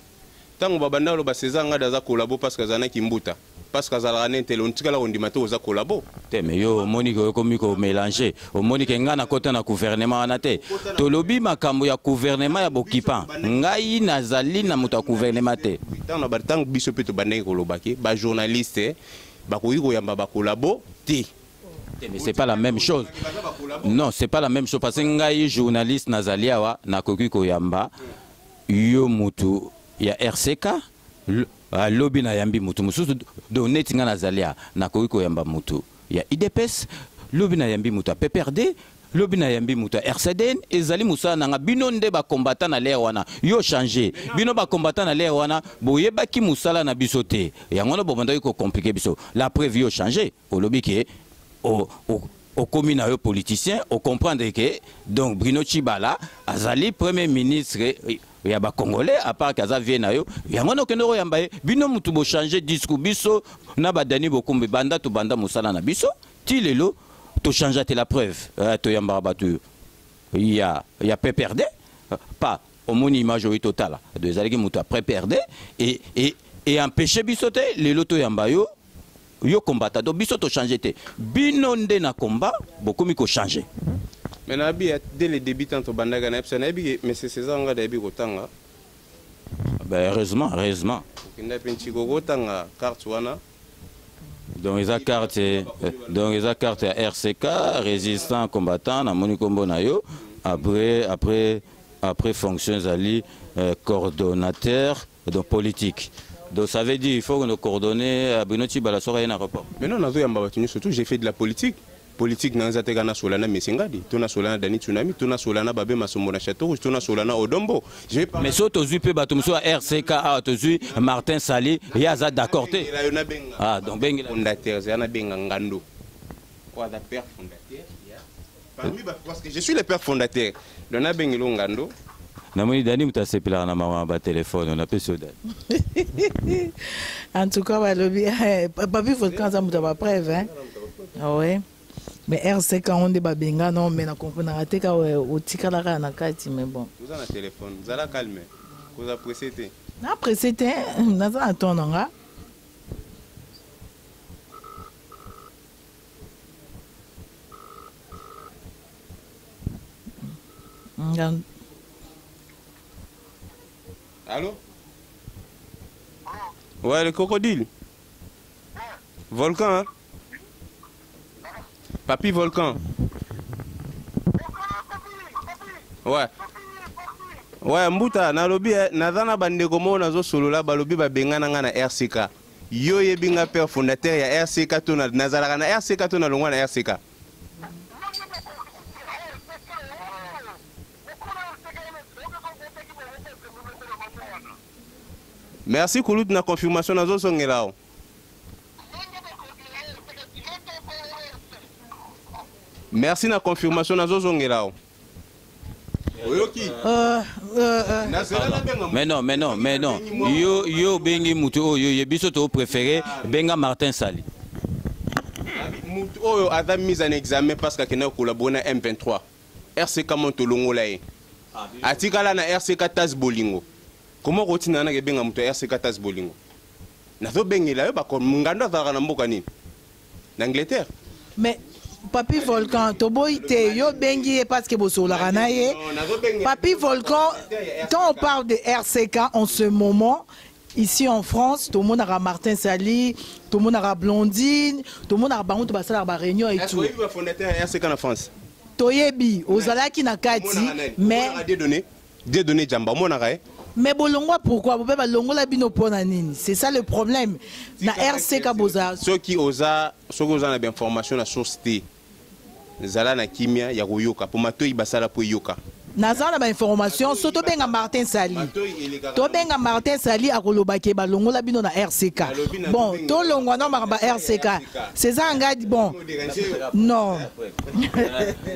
Tango babanda lo baseza nga daza kolabo parce que zana kimbuta. Parce que ça a un intellectuel là on dit mato aux collabo. Mais yo monique comme ko mélanger. Au monique nga na côté na gouvernement anate. To lobi makambo ya gouvernement ya bokipan. Ngai nazali na muta gouvernement te. Tant na batang biso pe to bandé ko lobaki, ba journaliste ba ko yiko yamba ba collabo te. Mais c'est pas la même chose. Non, c'est pas la même chose parce que ngai journaliste nazali awa na koki ko yamba yo mutu ya RCK lobby na yambi mutu mususu do netinga na zalia na koiko yamba mutu ya IDPS lobby na yambi mutu PPRD lobby na yambi mutu RCDN ezali musa na bino nde ba combattant na l'air wana yo changer bino ba combattant na l'air wana boyeba ki musala na bisote yango na bomanda ko compliquer biso la preuve yo changer au lobby ke au commune yo politicien au comprendre que donc Bruno Tshibala azali premier ministre ya ba congolais à part kaza viena yo yango no kendo yamba bino mutu bo changer discours biso na badani bokumbe banda to banda musala na biso ti lelo to changer te la preuve to yamba batu ya PPRD pas au moni majorité totale de zalaki mutu après perdre et empêcher biso te lelo to yamba yo combattant do biso to changer te bino nde na combat bokomi ko changer. Mais dès les débutants au Bandaga, mais c'est César nga d'Abi Rotanga. Ben heureusement. Il n'a pas de carte wana. Donc les cartes RCK résistant combattant na moni kombo na yo après fonction zali coordonnateur donc politique. Donc ça veut dire il faut nous coordonner à Bruno Tshibala sur un rapport. Mais non, surtout j'ai fait de la politique. Politique dans Zategana Solana Messingadi, Tona Solana Dani Tsunami, Tona Solana Babé Masomona Château, Tona Solana Odombo. Mais si tu as vu Batumso RCK, tu as vu Martin Sali, il y a ça d'accord. Ah, donc ben fondateur, c'est un Bengangando. Quoi de père fondateur? Parce que je suis le père fondateur. Le Nabengilo Ngando. Namoni Dani muta sepila na mama ba téléphone on appelle ça. En tout cas, papi faut quand ça muta ba preuve hein. Ah ouais. Mais RCK on débat benga non mais na comprendre raté ka o tikala ka na kati mais bon. Vous avez un téléphone, vous allez calmer. Vous avez précédé. Na précédé, na za attendre. Allô? Ouais, le crocodile. Volcan, hein? Papi Volcan. Ouais. Ouais, Mbuta, na lobi, nazana bandeko mo nazo solo la balobi ba bengana nga na RCK. Yo yebinga père fondateur ya RCK to na nazala na RCK to na longwa na RCK. Merci Koulout na confirmation nazo songela. Merci na confirmation nazo songela. Mais non. Yo bengi mutu oyo yebiso to préféré benga Martin Sali. Mutu oyo a mis en examen parce que kena collaborer na M23. RCK Montolongola e. Atikala na RCK Tas Bolingo. Comment rotina na benga mutu RCK Tas Bolingo? Nazo bengela yo ba ko ngando za na mboka nini? Na Angleterre. Mais Papi Volcan, Toboïté, yo bengi parce que Bosola Ranaye. Papi Volcan, quand on parle de RCK en ce moment, ici en France, tout le monde a Martin Sali, tout le monde a Blondine, tout le monde a Baron Tobassala à Réunion et tout. Est-ce que vous fondateur RCK en France? Toyebi, Ozalaki Nakati, mais. Des données Jamba, mon arrêt. Mais Bolongwa, pourquoi? C'est ça le problème. Na RCK Boza. Ceux qui osent l'information à source T. Zala na kimia ya koyoka pour matoi basala pour yoka. Nazala ba information soto benga Martin Sali. To benga Martin Sali a kolobake ba longola bino na RCK. Bon, to longwa na ba RCK. C'est ça ngadi bon. Non.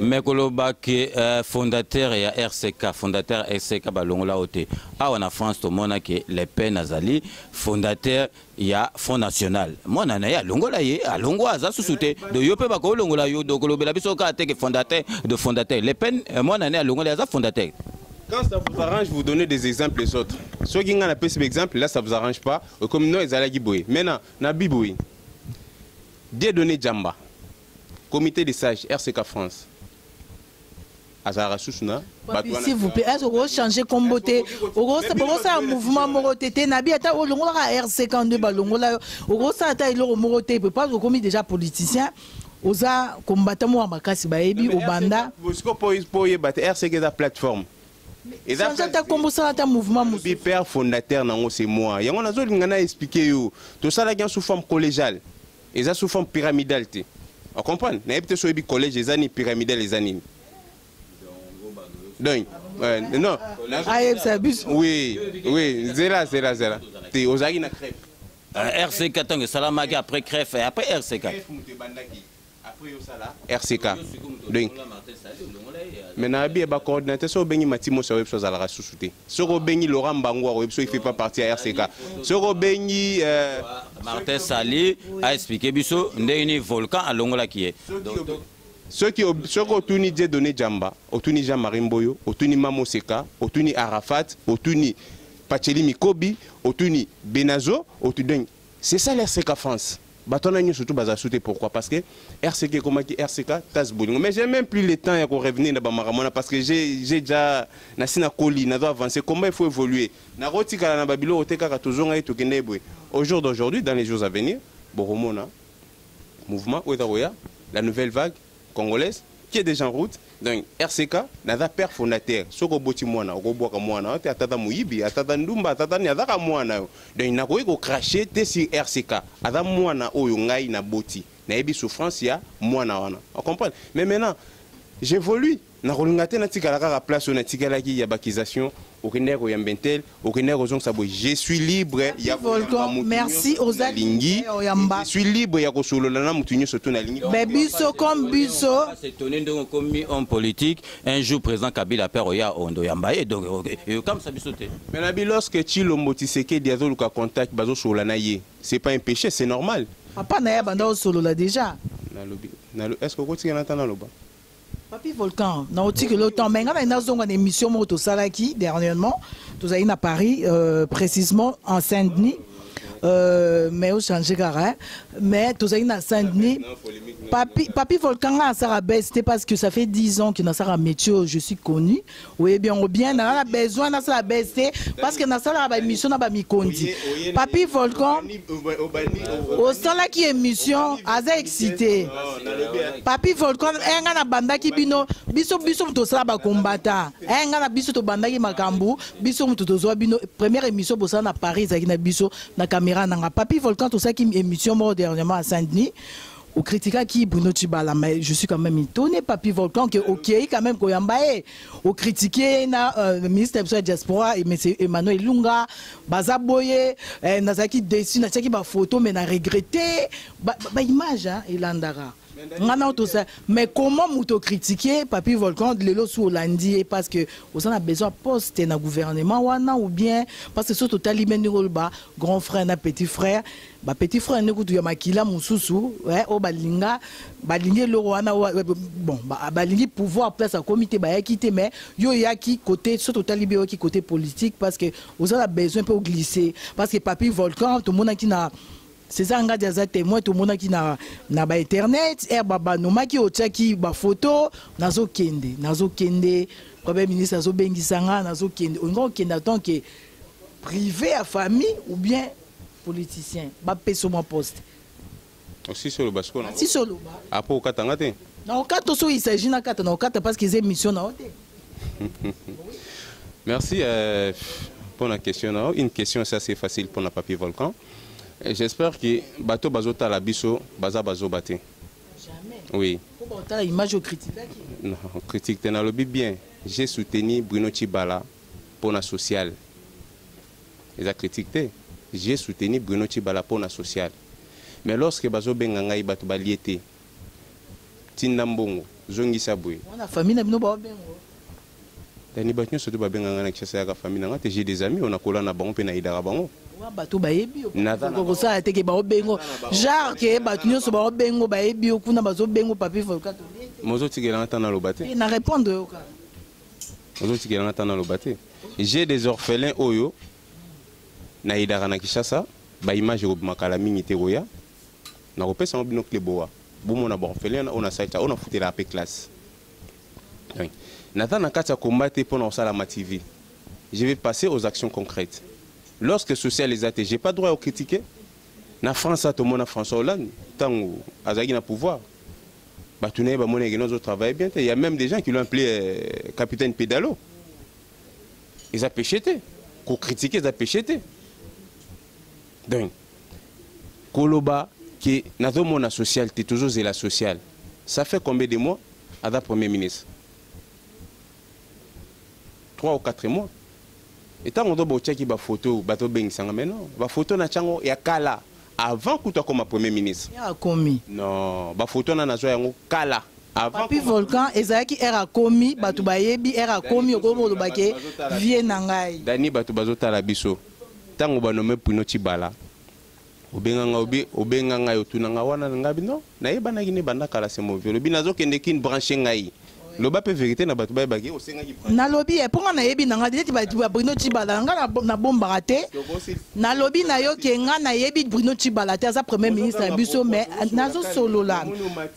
Mais kolobake fondateur ya RCK, fondateur RCK ba longola ote. Ah en France to mona que les peines azali fondateur ya Fonds National. Moi nana ya longola ye, a longoa za susute. De yo pe ba ko longola yo do kolobela biso ka te que fondateur de fondateur. Les peines moi nana ya longola ya fondateur. Quand ça vous arrange, vous donnez des exemples les autres. Ceux qui ont un peu d'exemples, là ça vous arrange pas. Comme nous, ils allaient guiboyer. Maintenant, Nabi Boui. Des données Djamba. Comité des sages, RCK France. Azara Sousuna. S'il vous plaît, est-ce que vous changez comme beauté? C'est un mouvement morotété. Nabi ata au longo la RCK en deux ballons. Au gros, ça a été le moroté. Peut pas commis déjà politicien. Oza combattant moi makasi baebi au banda. Vous pour y battre RCK la plateforme. Et ça ta combo ça ta mouvement le père fondateur nango c'est moi. Yango nazo lingana expliquer yo. Tout ça là sous forme collégiale. Et ça sous forme pyramidale. On comprend? Na peut so bi collège les années pyramidale les années. Donc non. Oui, zéla. T'es aux na crève. RCK tant que salamaki après crève et après RCK. RCK. Mais Nabi est coordinateur, so bengi Matimo sur web sur la sous-souté. So bengi Laurent Bangwa web so il fait pas partie à RCK. So bengi Martin Sali a expliqué biso ndeni volcan à Longola qui est. Ceux qui otuni Dieu donné Djamba, otuni Jean Marimboyo, otuni Mamo Seka, otuni Arafat, otuni Pacheli Mikobi, otuni Benazo, otuni. C'est ça l'RCK France. Bâton surtout basé souté pourquoi? Parce que RCK comme dit RCK tas bolingo. Mais j'ai même plus le temps à revenir dans Bamaramona parce que j'ai déjà nasina coli, n'a avancé. Comment il faut évoluer? Na roti kala na babilo oteka ka toujours ngai to kende boy. Au jour d'aujourd'hui, dans les jours à venir, Boromona mouvement Oedaroya, la nouvelle vague congolaise, qui est déjà en route. Donc, RCK, n'a père fondateur. Soko boti mwana, okoboka mwana, atata muyibi, atata ndumba, atata nyadaka mwana. Donc, n'a ko cracher te sur RCK. Ada mwana oyo ngai na boti. Na yebi souffrance ya mwana wana. On comprend? Mais maintenant, j'évolue. Na rolingate na tikalaka la place na tikalaki ya bakisation. Je suis libre. Merci aux alingi. Je suis libre. Biso comme biso. C'est étonné de comme homme politique un jour président Kabila père Oya Ondo Yambaye donc comme ça bisoté. Mais lorsque tu l'ombotiseke diazo luka contact bazo sur la naïe, c'est pas un péché, c'est normal. Papa naïe banda solo là déjà. Est-ce que vous avez entendu là-bas? Papi Volcan, na otiki le temps mais ngana ina zonga émission moto salaki dernièrement, tous allés à Paris précisément en Saint-Denis. Mais au changé gara mais tous allés à Saint-Denis. Papi Volcan a ça c'était parce que ça fait 10 ans que na ça métier je suis connu. Oui bien ou bien na besoin na ça baisser parce que na ça la émission na ba mikondi. Papi Volcan au salaki émission aza excité. Papi Volcan enga na bandaki bino biso to sala ba combattant. Enga na biso to bandaki makambu biso to zo bino première émission pour ça na Paris avec na biso na caméra na Papi Volcan to ça qui émission dernièrement à Saint-Denis. Au critique qui Bruno Tshibala mais je suis quand même étonné Papi Volcan que OK quand même koyambaye au critiquer na le ministre de la diaspora et monsieur Emmanuel Lunga bazaboye nazaki déçu na tiki ba photo mais na regretté ba image hein ilandara ngana tout ça mais comment m'auto critiquer Papi Volcan lelo sous Hollandi parce que on a besoin poste na gouvernement wana ou bien parce que surtout talimeni rolba grand frère na petit frère ba petit frère ne kutu ya makila mususu o balinga balingi le wana bon balingi pouvoir place à comité ba yakité mais yo yaki côté surtout talibé qui côté politique parce que on a besoin pour glisser parce que Papi Volcan tout le monde qui na c'est ça nga des témoins tout le monde qui na ba internet baba no maki otaki ba photo nazo kende premier ministre nazo bengisanga nazo kende on kende tant que privé à famille ou bien politicien ba peso mon poste aussi sur le basco non si solo ba après au katanga te non kato so il s'agit na kata na kata parce que c'est mission na hote. Merci pour la question une question c'est assez facile pour la Papi Volcan. J'espère que bateau bazota la biso baza bazo baté. Jamais. Oui. Pour ta image au critique. Non, critique te na lobby bien. J'ai soutenu Bruno Tshibala pour la sociale. Les a critiqué. J'ai soutenu Bruno Tshibala pour la sociale. Mais lorsque bazo benga ngai bato baliété. Tindambongo, zongi sabwe. On a famille na bino ba bengo. Dani batnyo surtout ba benga ngana kisa ya famille na ngate j'ai des amis on a kola na bango pe na idara bango. Bato bayebi ko ça teke ba bengo genre ke bato nyoso ba bengo bayebi kuna bazo bengo Papi Volcan mozo tikela ngata na lobate na répondre oka mozo tikela ngata na lobate j'ai des orphelins oyo na idara na Kinshasa ba image ko makala mingi te roya na kopesa bino kleboa bomo na ba orphelin on a saita on a foutu la classe Nathan na kata combattre pour na sala TV. Je vais passer aux actions concrètes. Lorsque social les athées, j'ai pas droit à critiquer. Na France tout le monde na François Hollande tant azaki na pouvoir. Ba tuné ba moné que travail bien, il y a même des gens qui l'ont appelé capitaine pédalo. Ils a pécheté. Ko critiquer ils a pécheté. Donc Koloba qui na do mon social, t'es toujours la sociale. Ça fait combien de mois à la premier ministre? 3 ou 4 mois. Et tant on doit checker ba photo bato beng sanga mais non, ba photo na chango ya kala avant que tu comme premier ministre. Ya komi. Non, ba photo na nazo yango kala avant. Papi Volcan ezaki era komi bato bayebi era komi okomo lo bake vie na ngai. Dani bato bazota la biso. Tango ba nommé Bruno Tshibala. Obenga ngai otunanga wana ngabi non, na yeba na gine banda kala se mauvais. Lobi nazo kende kin brancher ngai. Loba pe vérité na batu ba bagi o senga ki na lobi e ponga na yebi na ngadi ba Bruno Tshibala nga na bomba raté na lobi na yo ke nga na yebi Bruno Tshibala te za premier ministre ya biso mais nazo solo la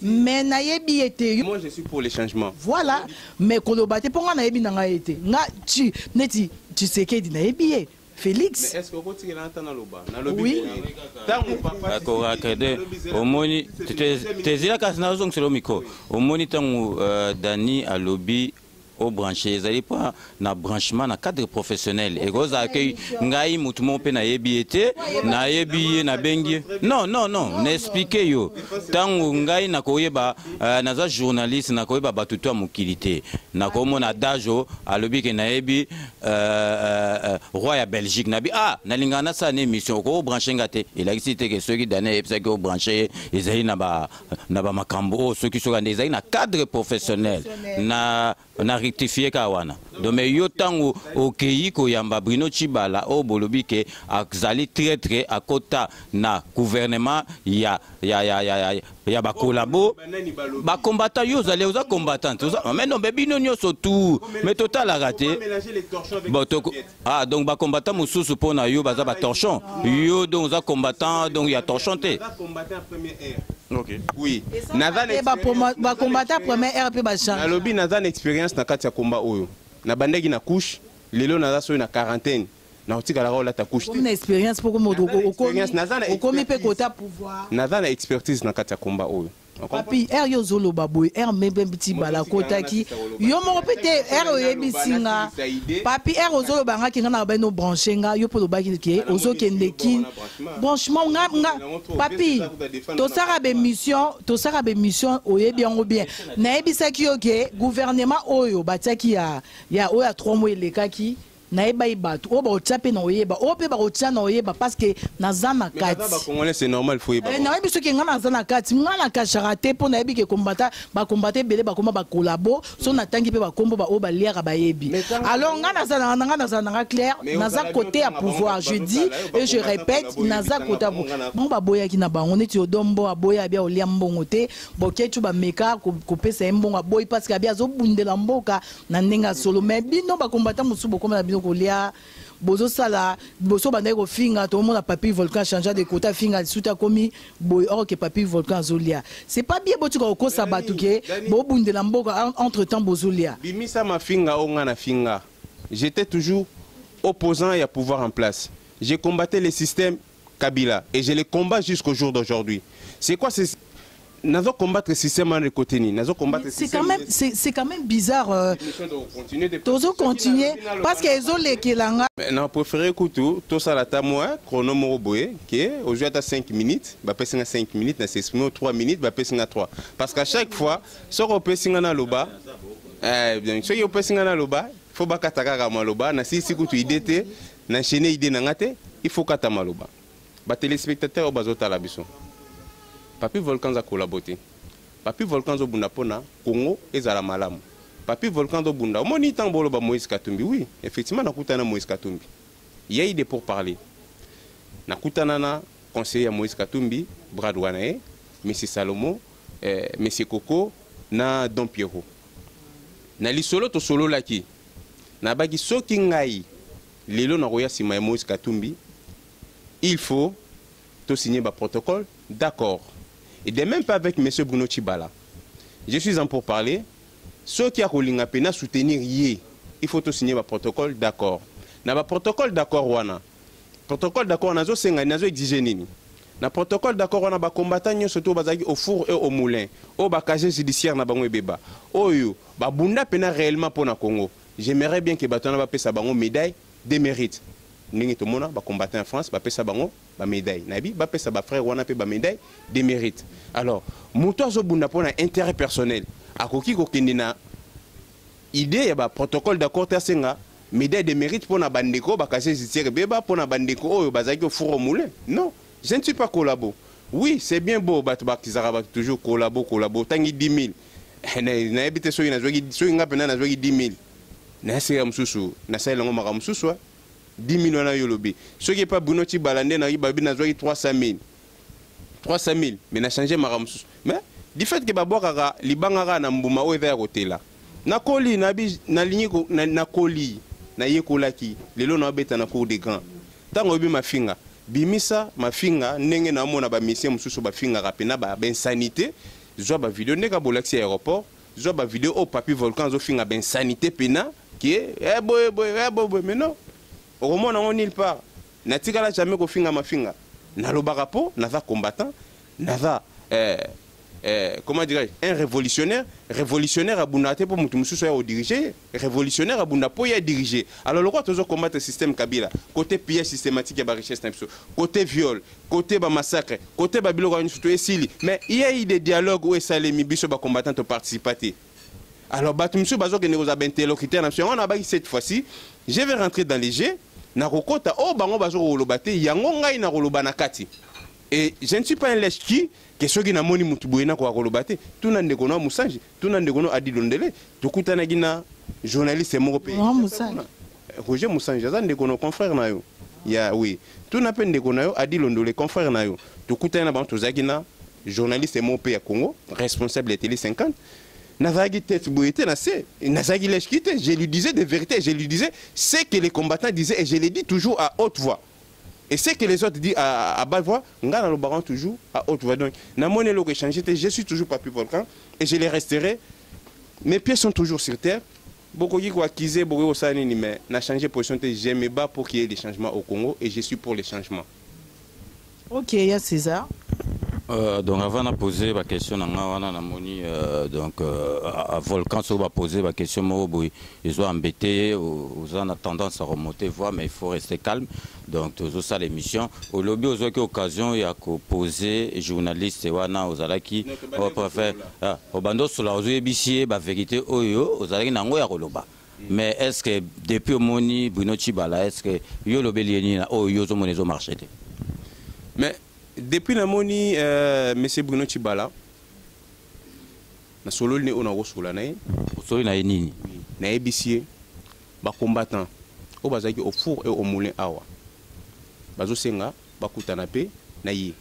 mais na yebi était moi je suis pour les changements voilà mais koloba te ponga na yebi na nga été nga neti Tshisekedi na yebi Félix. Mais est-ce que vous avez entendu Oui. D'accord, au moni, tu es là quand on a micro. Au moni, Dani a lobby au branché, ils n'allaient pas na branchement na cadre professionnel. Et vous accueillez ngai mutumo pe na yebiete, na yebiye na bengi. Non, n'expliquez yo. Tant ngai na koyeba na za journaliste na koyeba batuto mukilité. Na komo na dajo a lobby ke na yebi roi ya Belgique na bi na lingana sa na émission ko branché ngate. Il a cité que ceux qui donnent epsa ko branché, ils allaient na ba makambo, ceux qui sont dans na cadre professionnel. Na rectifier kawana. Donc mais yo tango okei ko yamba Bruno Tshibala o bolobi ke akzali très à kota na gouvernement ya ba collabo ba combattant yo zali oza combattant mais non mais bino nyoso tout mais total a raté donc ba combattant mususu pona yo baza ba torchon yo donc za combattant donc ya torchonté. OK. Oui. Ba combattant première heure pe ba change. Na lobby naza expérience na kati ya combat oyo. Na bandeki na couche, lelo naza so na quarantaine. Na otika la rola ta couche. Comme une expérience pour comme okomi pe kota pouvoir. Naza na expertise na kati ya combat oyo. Papi yo zolo baboy même petit bala kota ki yo mo pete yebisinga papi zolo banga ki ngana ba no brancher nga yo po ba ki ozo kende ki branchement nga papi to sara be mission oyebi yango bien na yebisa ki OK gouvernement oyo bataki ya oya 3 mois lekaki na eba ibatu o ba otsape na oyeba o pe ba otsa na oyeba parce que naza na kati ba congolais c'est normal faut yeba na yebi soki ngana naza na kati ngana ka charate po na yebi ke combattre belé ba koma ba collabo so na tangi pe ba kombo ba o ba liara ba yebi alors ngana naza na clair naza côté à pouvoir je dis et je répète naza côté bon ba boya ki na bango neti odombo aboya bia olia mbongo te boketu ba meka ko pesa mbongo boy parce que bia zo bundela mboka na ndenga solo mais bino ba combattre musubo koma na kolia bozo sala bozo banda ko finga to mona papi volcan changer de côté finga suta komi boy or que papi volcan zolia c'est pas bien botu ko sabatu ke bo bundela mboka entre temps bozolia bimisa ma finga onga na finga j'étais toujours opposant et à pouvoir en place j'ai combattu le système Kabila et je le combat jusqu'au jour d'aujourd'hui c'est quoi Nazo combattre le système en côté ni nazo combattre c'est quand même bizarre tozo continuer parce que ezo lekelanga non préféré kutu to sala ta moi chrono mo boye que aujourd'hui à 5 minutes ba pesa 5 minutes na s'exprimer 3 minutes ba pesa 3 parce qu'à chaque fois so ko pesa na loba bien so yo pesa na loba faut ba kataka ma loba na si kutu idée na chaîne idée na ngate il faut kata maloba ba téléspectateurs bazota la biso Papi Volcan a collaboré. Papi Volcan a bunda pona Congo et Zala Malamu. Papi Volcan a bunda. Moni tambolo ba Moïse Katumbi. Oui, effectivement na kutana Moïse Katumbi. Il y a idée pour parler. Na kutana na conseiller Moïse Katumbi, Bradouane, M. Salomo, M. Koko, na Don Pierrot. Na li solo to solo laki. Na bagi soki ngai. Lelo na roya sima Moïse Katumbi. Il faut to signer ba protocole. D'accord. Et de même pas avec M. Bruno Tshibala. Je suis en pour parler. Ceux qui ont pena soutenir yé, il faut tout signer un protocole d'accord. Dans le protocole d'accord, wana. Protocole d'accord, nazo senga, nazo exiger nini. Dans protocole d'accord, wana ba combattant surtout bazaki au four et au moulin. Au ba casier judiciaire na bango beba. Oyo, ba bunda pena réellement pour na Congo. J'aimerais bien que batona ba pesa bango médaille de mérite. Ningi to mona ba combattant en France, ba pesa bango ba médaille. Nabi ba pesa ba frère wana pe ba médaille de mérite. Alors, muto zo bunda pona intérêt personnel. Akoki ko kendina idée ya ba protocole d'accord tersenga médaille de mérite pour na bandeko ba casier judiciaire beba pour na bandeko oyo bazaki au four au moulin. Non, je ne suis pas collabo. Oui, c'est bien beau bat bakizara toujours collabo tangi 10 000. Na ebite so ina zogi so nga pena na zogi 10 000. Na se amsusu, na sa lango maka msusu 10 000 na yolobi. Ce qui est pas Bruno Tshibala na babi na zogi 300 000. 300 000, mais na changé maka msusu. Mais du fait que babokaka libangaka na mbuma o eza kotela. Na koli na bi na ligne na koli na yekolaki lelo na beta na cour des grands. Tango bi mafinga bimisa mafinga ndenge na mona ba mission msusu ba finga rapena ba ben sanité zo ba vidéo ndeka bolaxi aéroport zo ba vidéo au papi volcan zo finga ben sanité pena qui est boy mais non Roman on nulle part. Natikala jamais ko finga mafinga. Na lobarapo, naza combattant, naza comment dirais-je, un révolutionnaire à Bunate pour Moutoumusou soit dirigé, révolutionnaire à Bunda pour y diriger. Alors le roi toujours combattre le système Kabila, côté piège systématique et la richesse, côté viol, côté massacre, côté Babylone, mais il y a eu des dialogues où ça les mibiso combattants ont participé. Alors Batumsou Bazo que nous avons interlocuteur, on a dit cette fois-ci, je vais rentrer dans les jets, Narokota, oh bango Bazo Rolobate, Yangonga na Rolobanakati. Et je ne suis pas un lèche qui que ceux qui n'ont pas de Rolobate, tout le monde a Moussange, tout le monde a Adilondele, tout le monde a journaliste européen. Roger Moussange, il y a confrère. Oui, tout le monde a Adilondele, confrère. Tout le monde a journaliste européen Congo, responsable de Télé 50. Nazagi tête bouyete Nazagi lèche quitté. Je lui disais des vérités, je lui disais ce que les combattants disaient et je l'ai dit toujours à haute voix. Et ce que les autres disent à basse voix, on a le baron toujours à haute voix. Donc, je suis toujours Papi Volcan et je les resterai. Mes pieds sont toujours sur terre. Beaucoup qui acquisent, beaucoup de mais n'a changé de position. Je me bats pour qu'il y ait des changements au Congo et je suis pour les changements. Ok, il y a César. Donc avant de poser la question, donc à Volcan, on va poser la question, ils sont embêtés, ils ont tendance à remonter voir, mais il faut rester calme. Donc tout ça l'émission. Au lobby, aux occasions, il y a poser journaliste aux alaki, au préfet, au bando sur la vérité, aux alaki nango ya roloba. Mais est-ce que depuis au moni Bruno Tshibala, est-ce que yo lobby lieni au yo zo monezo marché? Mais depuis la moni, M. Bruno Tshibala, na solo ni ona rosola na ye. Solo na nini? Na ébicier, ba combattant, au bazaki au four et au moulin awa. Bazo senga, ba kutana pe na ye.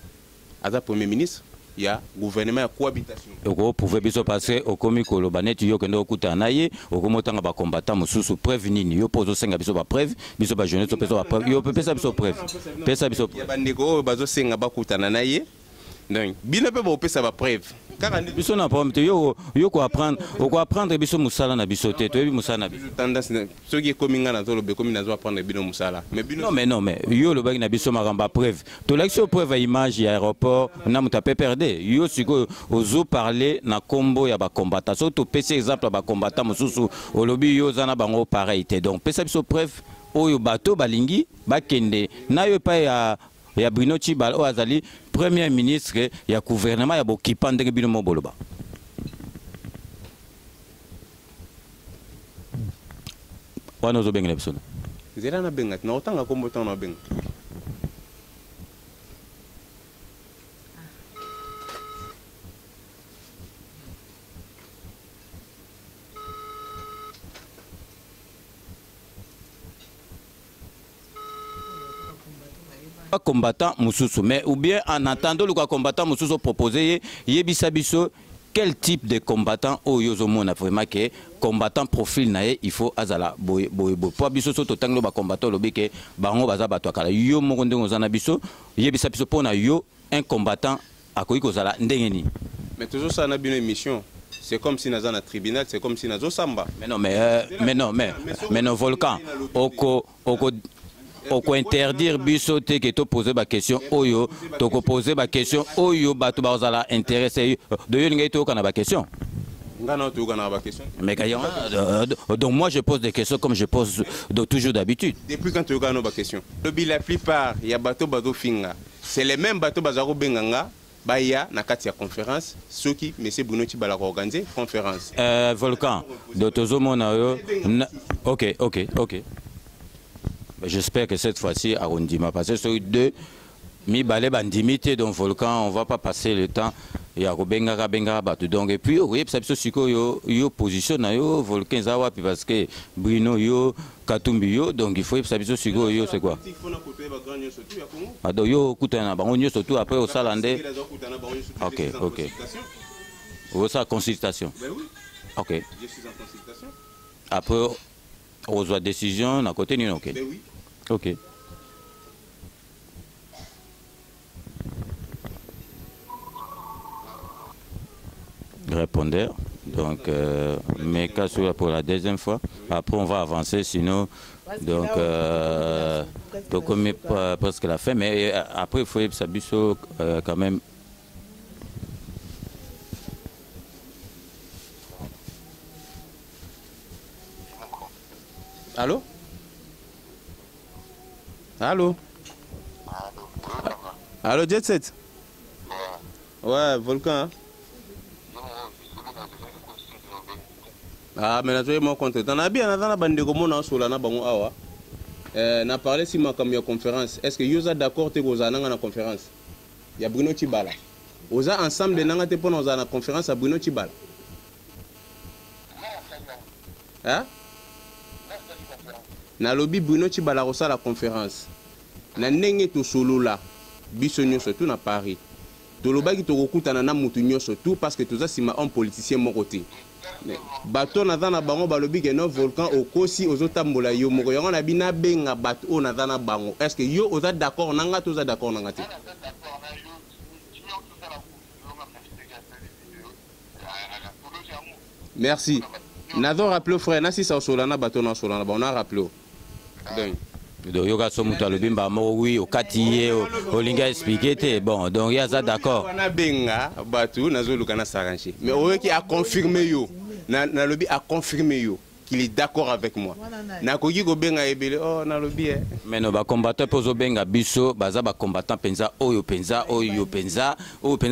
Aza premier ministre, il y a gouvernement à cohabitation. Vous pouvez bien passer au comique au Lobanet, yo kendo kutana ye, au komotanga ba combattant mususu preuve nini? Yo pozo senga biso ba preuve, biso ba jeunesse biso ba preuve, yo pesa biso preuve. Pesa biso. Ya bandeko bazo senga ba kutana na ye. Donc, bino pe ba pesa ba preuve. Biso na problème te yo ko apprendre biso musala na biso te to musala na biso tendance ceux qui kominga na tolo be komi na zo apprendre bino musala mais bino non mais yo lo bagi na biso maramba preuve to l'action preuve à image ya aéroport na muta pe perdre yo siko ozo parler na kombo ya ba combattant so to pese exemple ba combattant mususu o lobi yo zana bango pareil te donc pesa biso preuve oyo bato balingi bakende na yo pa ya Bruno Tshibala o azali premier ministre ya gouvernement ya bokipa ndenge bino moboloba. Wana zo benga biso. Zera na benga na otanga kombo tanga na benga. Combattant Moussoussou, mais ou bien en attendant le combattant Moussoussou proposer yebisa biso quel type de combattant au yozomona vraiment que combattant profil nae il faut azala boy pour biso so totanglo ba combattant lobi ke bango baza bato akala yo moko ndenge ozana biso yebisa biso pona yo un combattant akoki kozala ndengeni. Mais toujours ça na bino émission. C'est comme si nous avons un tribunal, c'est comme si nous avons samba. Mais non, Volcan, oko interdire biso te que to poser ba question oyo to ko poser ba question oyo bato ba zala intéressé de yo ngai to kana ba question ngana to kana ba question mais donc moi je pose des questions comme je pose toujours d'habitude depuis quand tu kana ba question la plupart ya bato bazo finga c'est les mêmes bato bazaro benganga baya na kati ya conférence ceux qui monsieur Bruno Tshibala organiser conférence Volcan de tozo mona yo OK. J'espère que cette fois-ci, Arondima, parce que sur deux, mi balé bandimité donc Volcan, on va pas passer le temps. Il y a benga batu donc et puis oui, ça c'est yo position na yo Volcan zawa puis parce que Bruno yo Katumbi yo donc il faut ça c'est yo c'est quoi? Ah donc yo kutana bango nyo surtout après au salandé. OK. Ou ça consultation. Ben oui. OK. Je suis en consultation. Après on reçoit décision à côté ni OK. Ben oui. OK. Répondeur. Donc, mais cas pour la deuxième fois. Après, on va avancer, sinon. Donc on est presque la fin. Mais après, il faut que ça puisse quand même. Allô? Allô? Allô, Jet Set? Ouais, Volcan. Hein? Ah, mais là, je suis content. T'en as bien, dans la bande de Gomona, sur la Nabango Awa. On a parlé si ma conférence. Est-ce que vous êtes d'accord que vous avez une conférence? Il y a Bruno Tchibala. Vous avez ensemble de Nangate pour nous avoir une conférence à Bruno Tchibala. Hein? Na lobby Bruno Tchibala reçoit la conférence. Na ndenge to solo là, biso nyonso tout na Paris. To lobaki to kokutana na mutu nyonso tout parce que tout ça c'est un politicien mon côté. Bato na na bango balobi que no volcan au kosi ozotambola yo moko yango na bina benga bato o na na bango. Est-ce que yo oza d'accord nanga to oza d'accord nanga te? Merci. N'avons rappelé frère, na si ça solana bato na solana, on a rappelé. Donc yoga so mutu alobi mbamo oui okati olinga expliquer bon donc ya za d'accord. Na benga bato na zo lukana s'arranger. Mais oyo qui a confirmé yo na lobby a confirmé yo qu'il est d'accord avec moi. Na koki ko benga ebele oh na lobby. Mais no ba combattant pozo benga biso baza ba combattant penza oyo penza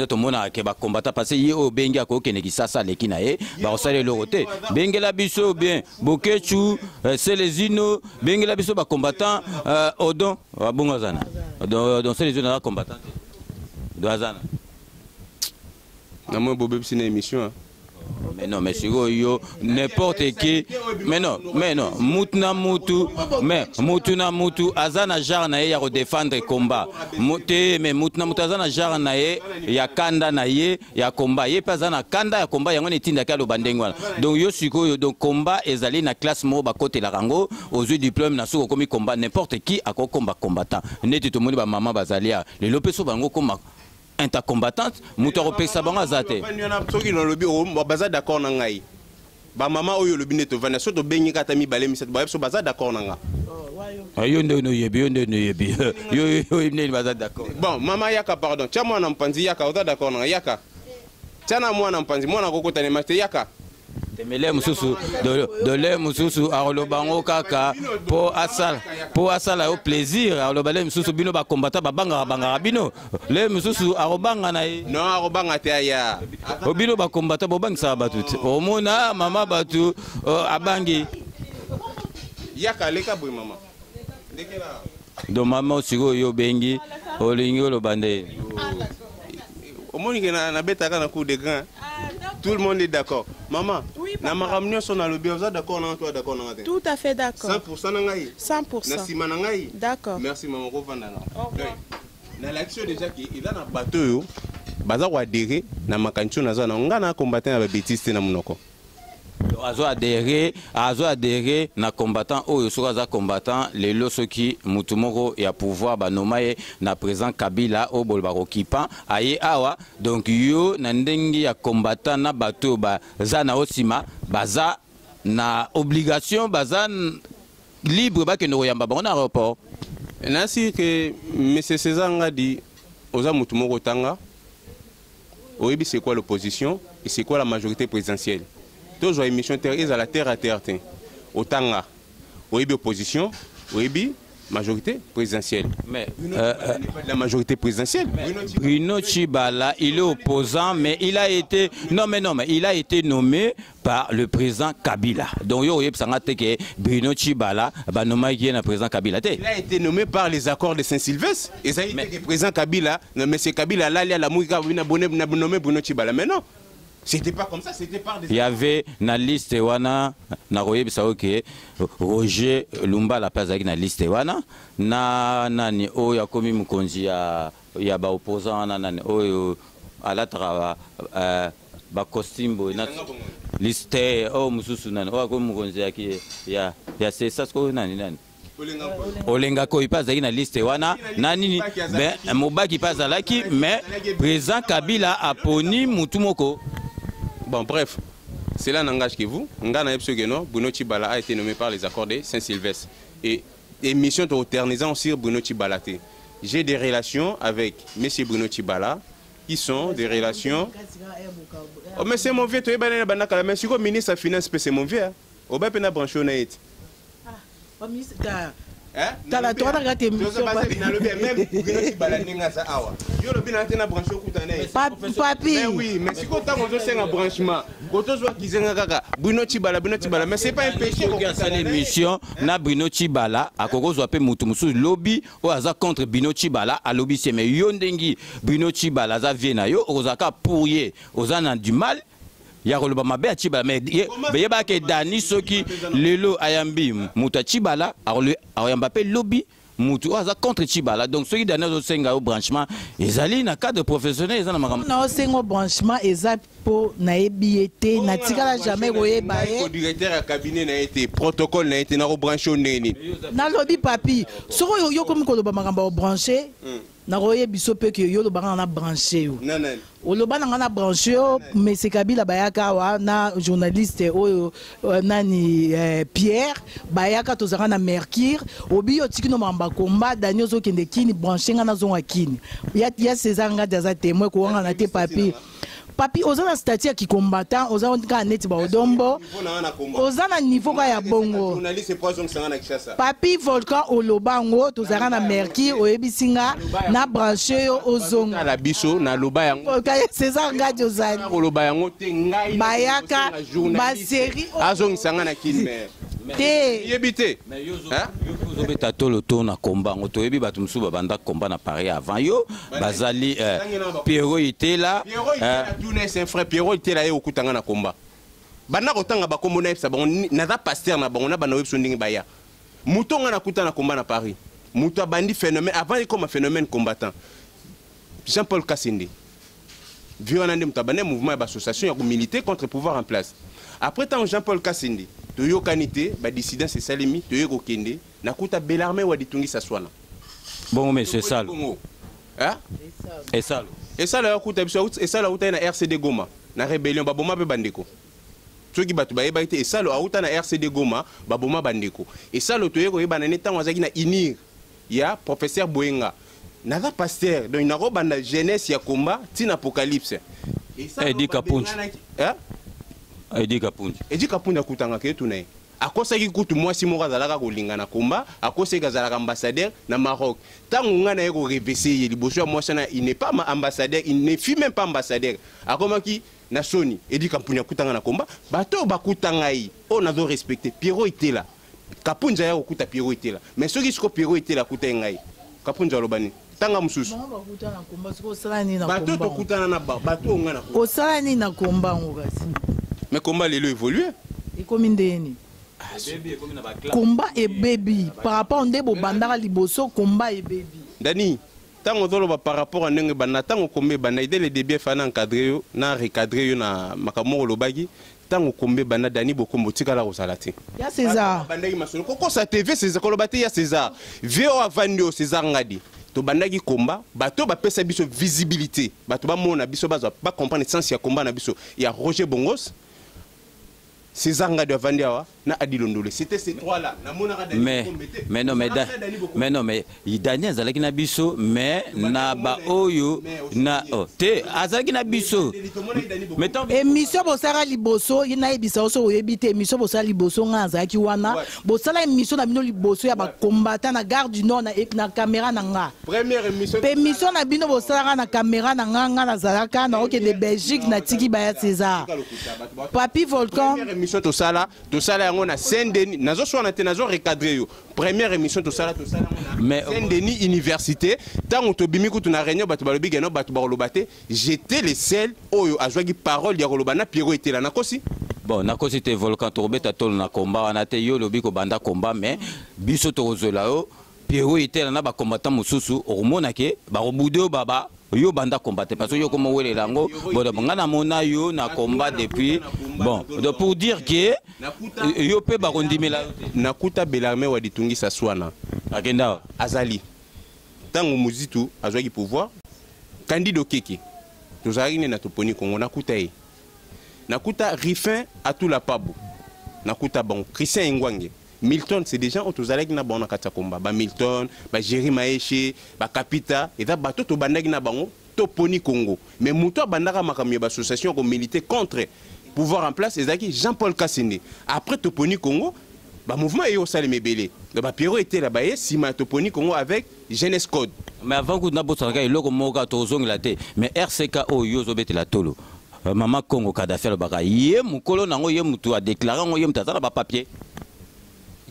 to mona ke ba combattant parce que yo benga ko kene kisasa leki na ye ba osale lorote bengela biso bien bokechu selezino bengela biso ba combattant odon abunga zana donc selezino na combattant do azana na mo bobe psina émission hein. Mais non, mais c'est yo n'importe qui. Mais non, mutuna mutu, mais mutuna mutu, azana jarna ye ya redéfendre combat. Mais mutuna mutu azana jarna ye ya kanda na ye ya combat. Ye pas azana kanda ya combat yango netinda ka lo bandengwa. Donc yo siko donc combat ezali na classe mo ba côté la rango aux yeux diplôme na soko komi combat n'importe qui a combat combattant. Neti to moni ba maman bazalia. Le lopeso bango combat intercombattante muto pesa banga zate soki no lobi o baza d'accord na ngai ba mama oyo lobi neto vana so to bengi kata mi balé mi set ba so baza d'accord na nga yo no yebi yo ibne baza d'accord bon mama yaka pardon tia mwana mpanzi yaka oza d'accord na nga yaka tia na mwana mpanzi mwana kokota ne mate yaka temele mususu dole mususu arolobango kaka po asala au plaisir arolobale mususu bino ba combattant banga bino le mususu arobanga na non arobanga te aya obino ba combattant bobangisa batu omona mama batu abangi yaka leka boy mama lekela do mama osiko yo bengi olingi olobande omoni que na betaka na coup de grand. Tout le monde est d'accord. Maman, oui, na maramnio son na lobi, vous êtes d'accord na toi d'accord na? Tout à fait d'accord. 100% na ngai. 100%. Na sima na ngai. D'accord. Merci maman ko vanda na. Na l'action déjà qui il a na bateau yo. Baza ko adhérer na makancho na za na ngana combattant na bêtise na munoko. Azo adhéré na combattant oyo soka za combattant lelo soki mutumoko ya pouvoir banomaye na président Kabila o bolba occupant aye awa donc yo na ndengi ya combattant na bato baza na osima baza na obligation baza libre ba ke no yamba ba na aéroport nasi que monsieur César ngadi oza mutumoko tanga oyebi c'est quoi l'opposition et c'est quoi la majorité présidentielle. Toujours émission terre à la terre à terre. Autant oui opposition, oui majorité présidentielle. Mais la majorité présidentielle. Bruno Tchibala, il est opposant, mais il a été il a été nommé par le président Kabila. Donc yo que Bruno Tchibala, nommé qui est le président Kabila. Il a été nommé par les accords de Saint-Sylvestre. Et ça a été que le président Kabila, mais c'est Kabila là, la mouika nommé Bruno Tchibala. Mais non. C'était pas comme ça, c'était par des... Il y avait na liste wana na royeb saoke Roger Lumba la place na liste wana na nani o ya komi mukonzi ya ba opposant na nani o ala tra ba costume na liste o mususu nani o komi mukonzi ya c'est ça ko nani Olenga ko ipa zaki na liste wana nani ben mobaki pa zalaki mais président Kabila a poni mutumoko. Bon, bref, cela n'engage que vous. Ngana Epsogeno, Bruno Tshibala a été nommé par les accords de Saint-Sylvestre. Et mission alternisant sur Bruno Tshibala. J'ai des relations avec M. Bruno Tshibala, qui sont des relations. Oh, mais c'est mon vieux, tu es mais si le ministre des Finances, c'est mon vieux. Au bas, il y a branché au naït. T'as la droite de regarder mes papi. Oui, mais si quand on a un branchement, quand on voit qu'ils ont un Bruno Tshibala, mais c'est pas un péché. L'émission na Bruno Tshibala à Koko Zwape Mutumusu lobby ou aza contre Bruno Tshibala à lobby c'est mais yondengi Bruno Tshibala za viena yo ozaka pourrier ozana du mal. Ya koloba mabe a Tshibala mais yeba ke dani soki lelo ayambi muta Tshibala ayamba pe lobby mutu aza contre Tshibala donc ceux qui donnent au senga au branchement ezali na cadre professionnel ezana makambo na sengo branchement ezap po na ebiete na tikala jamais koyeba le directeur à cabinet n'a été protocole n'a été na ko branché au neni na lobby papi soko yo comme koloba makambo branché na koye biso pe ke yo lobanga na branché yo oloba na branché yo mais c'est Kabila bayaka wa na journaliste oyo nani Pierre bayaka tozaka na Mercure obi yo tikino mamba komba Daniel zo kende kini branché nga na zonga kini ya César nga daza témoin ko nga na te papi papi ozana statut qui combattant ozana ka neti ba odombo ozana niveau ka ya bongo papi volcan olobango tozaka na Mercure oyebisinga na branché yo ozonga na biso na loba yango César ngadi ozali oloba yango te ngai bayaka ba série azongisanga na kilmer te yebite ozobeta tolo to na komba ngo toyebi bato mosusu babanda komba na Paris avant yo bazali Pierrot Itela c'est un frère Pierrot Itela ye okutanga na komba bana kotanga bakombo na epsa bango naza pasteur na bango na bana webso ndingi baya mutonga na kutana komba na Paris muto abandi phénomène avant comme un phénomène combattant Jean-Paul Kassindi violande mutabane mouvement d'association ya militer contre le pouvoir en place après tant Jean-Paul Kassindi toyo kanité ba dissident c'est salimi toyo kokende na kuta Bellarmé wa ditungi saswana bon mais c'est ça hein et ça la kuta biso et ça la uta na RCD Goma na rébellion baboma be bandeko soki batu ba yeba ite et ça la uta na RCD Goma baboma bandeko et ça le toyo ko yeba na netango azaki na inir ya professeur Boenga naza pasteur donc na robanda jeunesse ya komba tin apocalypse et ça dit Kapunji hein Edi Kapunji akutanga ke tunaye akosaki kutu mwasi moko azalaka kolinga na komba akosaki azalaka ambassadeur na Maroc tango ngana ye ko revese ye liboso ya mwasi na il n'est pas ambassadeur il ne fut même pas ambassadeur akomaki na Sony Edi Kapunji akutanga na komba bato bakutanga yi on a doit respecter Pierrot Itela Kapunji ya okuta Pierrot Itela mais soki siko Pierrot Itela akuta ngai Kapunji alobani tanga mususu bato tokutana na bato ngana osala ni na komba ngokasi mais combat lelo évolué et comme ndeni combat et baby par rapport à ndebo bandara liboso combat et baby Dani tango zolo par rapport à ndenge banda tango kombe banda idée le début fana encadrer yo na recadrer yo na makamoko lobaki tango kombe banda Dani bokombo tikala ko salati ya César banda ki masono koko sa TV César kolobati ya César vio avandio César ngadi to bandaki komba bato ba pesa biso visibilité bato ba mona biso ba comprendre sens ya combat na biso ya Roger Bongos César Ngadi Avandiawa na Adilondole c'était ces trois là mais non mais Daniel azalaki na biso mais na ba oyo na te azalaki na biso mais émission bosara liboso ina ebisa oso oyebite émission bosara liboso nga azalaki wana bosala émission na bino liboso ya ba combattant na gare du Nord na caméra na nga première émission na bino bosala na caméra na nga nazalaka na oke de Belgique na tiki ba ya César Papi Volcan to sala yango na Saint-Denis nazo swana te nazo recadrer yo première émission to sala mais Saint-Denis université tango to bimi kutu na réunion batu balobi geno batu balobate j'étais le seul oyo azwaki parole ya kolobana Pierrot Itela nakosi bon nakosi te Volcan to beta tol na combat wana te yo lobi ko banda combat mais biso to zola yo Pierrot Itela na ba combattant mususu omona ke ba robudo baba yo banda combattre parce que yo comme wele lango bon ngana mona yo na combat depuis bon donc pour dire que yo pe ba kondimela nakuta Bellarmé wa ditungi saswana agenda azali tango muzitu azwaki pouvoir candidat keke tozalaki na toponi Kongo nakuta ye nakuta Rifin à tout la Pabo, nakuta bon Christian Ngwange. Milton, c'est des gens qui ont été dans le combat. Milton, Jerry Maeche, Kapita, et ça, tout le monde est dans Toponi Congo. Mais Moutoua Bandara Makamia, l'association qui milité contre le pouvoir en place, c'est Jean-Paul Kassende. Après Toponi Congo, le mouvement est au Salé Mébélé. Le Pierrot était là-bas, Sima Toponi Congo avec Jeunesse Code. Mais avant que nous ayons mais RCK, la Tolo. Maman Congo, Kadhafi, le Baka, yé, Moukolo, Nango, yé, Moutou a déclaré, on yé, Mtata, le papier.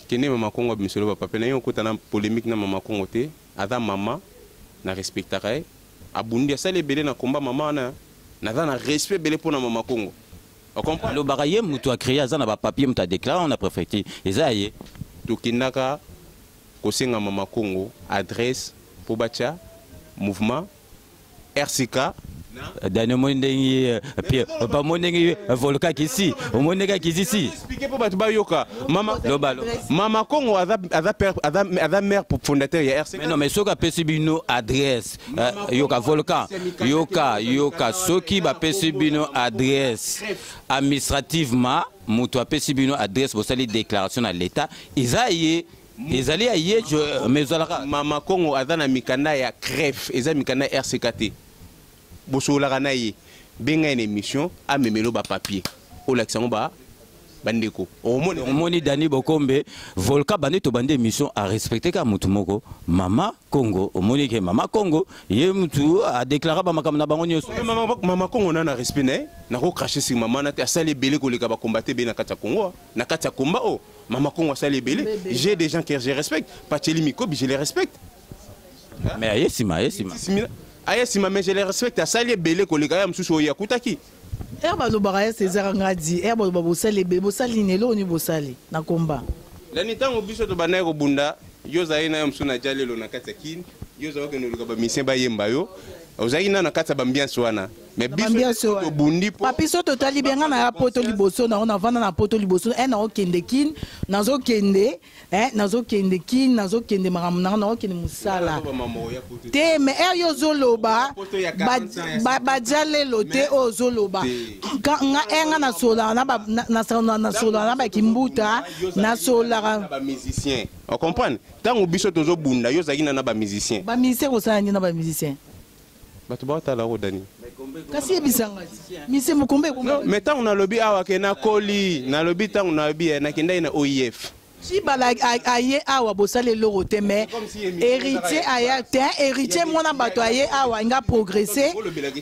Kene Maman Congo, monsieur le papa, na yon kota na polémique na Maman Congo te, ada maman na respectera, abundi asale belé na combat maman na na respect belé pour na Maman Congo. On comprend? Le baraye mutu a créé azana ba papier mutu a déclaré on a préfecture. Ezaye. To kinaka kosenga Maman Congo adresse pour bacha mouvement RCK. Daniel Mondengi, Pierre, pas Mondengi, Volca qui ici, au Mondenga qui ici. Expliquez pour Batubayoka. Maman Congo a mère pour fondateur RCK. Mais non, mais ce qu'a Pessibino adresse, Yoka Volca, Yoka, ce qui va Pessibino adresse administrativement, Moutoua Pessibino adresse pour sa déclaration à l'État, Isaïe. Les alliés ailleurs, mais Maman Congo a dans Mikana ya crève, et ça Mikana RCKT. Bosola naye benga une émission a memelo ba papier au l'accent ba bandeko omoni Dani Bokombe Volca bande to bande émission à respecter ka mutu moko Mama Congo omoni ke Mama Congo ye mutu a déclaré ba makam na bango nyoso Mama Congo na respect na ko cracher sur maman na ta sale belé ko leka ba combattre be na kata Congo na kata combat oh Mama Congo sale belé j'ai des gens que je respecte Pacheli Mikobi je les respecte mais ayesima Ayesima mais je les respecte à sali belé ko leka ya msusu ya kutaki Herba lo baraya César ngadi herba lo bosali be bosali nelo ni bosali na komba la nitango biso to banaye ko bunda yo zaina ya msuna jalelo na kata kin yo zawo ke no ba mission ba yemba yo ozaina na kata bambiance wana mais biso to bundi po papiso totali benga na poto liboso na ona vanda na poto liboso na okende kin nazo kende nazo kende kin nazo kende maram na okende musala te me yo zoloba ba jalelo te o zoloba nga enga na sola na sola na ba kimbuta na sola ba musicien on comprend tango biso tozo bunda yo zakina na ba musicien ko sa na ba musicien bato ba la rodani kasi ebisanga mise mukombe mais tant on a lobby awa ke na koli na lobby tant on a lobby na kenda na OIF si bala aye awa bosale loro te mais héritier aya te héritier mona bato aye awa nga progresser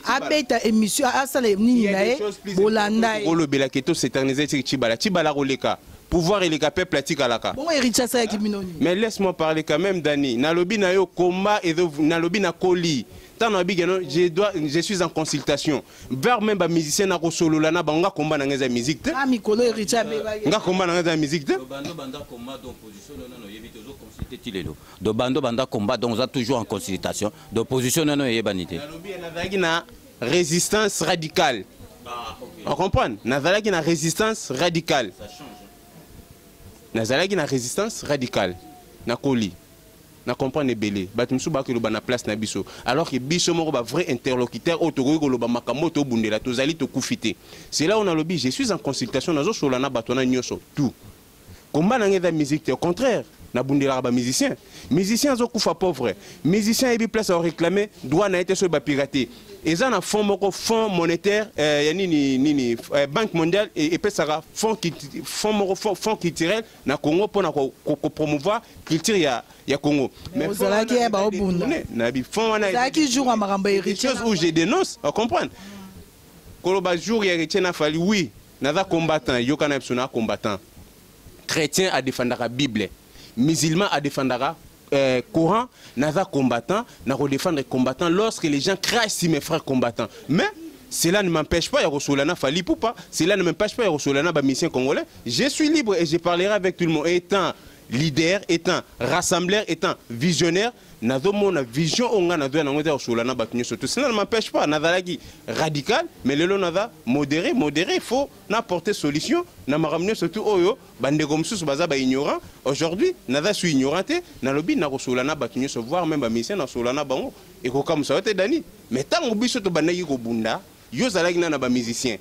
abeta émission asale nini nae bolanda o lobela keto s'éterniser tibala roleka pouvoir et les peuple atikalaka bon héritier ça qui minoni mais laisse-moi parler quand même Dani na lobby na yo combat et na lobby na koli je suis en consultation vers même les musiciens na solo na banga combat na ngeza musique te ah mikolo Richard nga combat na ngeza musique te banda combat d'opposition non yebito zo consulter tilelo do banda combat donc on toujours en consultation d'opposition non yebanité na résistance radicale on comprend nazalaki na résistance radicale ça change nazalaki na résistance radicale na koli na comprendre belé batumsu ba ke lo na place na biso alors que biso moko ba vrai interlocuteur autoroki ko lo ba makamoto bundela tozali to kufité c'est là on a lobby je suis en consultation nazo solana batona nyoso tout combat na ngeza musique au contraire na bundela ba musicien zo kufa pauvre musicien et bi place à réclamer droit na été so ba pirater et ça na fond monétaire nini banque mondiale et pesara fond culturel na Congo pour na promouvoir culture ya Congo mais ozalaki ya ba obunda na bi fond wana zaki jour à maramba héritier chose où je dénonce on comprend koloba jour ya héritier na fali oui na combattant yokana psona combattant chrétien à défendre la Bible musulman à défendre Coran, naza combattant, n'a défendre les combattants lorsque les gens crachent sur mes frères combattants. Mais cela ne m'empêche pas, Yarosolana Fali Poupa, cela ne m'empêche pas, Yarosolana Bamisien congolais. Je suis libre et je parlerai avec tout le monde. Étant leader, étant rassembleur, étant visionnaire, nazo mon vision onga nazo na ngota Yarosolana Batunyo surtout. Cela ne m'empêche pas, nazalaki radical, mais le naza modéré, il faut n'apporter solution. Na maramne surtout oyo bande comme sous baza ba ignorant aujourd'hui naza suis ignoranté na lobi na kosolana batunyo se voir même ba mission na solana bango et ko comme ça te dani mais tant biso to banaki ko bunda yo zalaki na ba musicien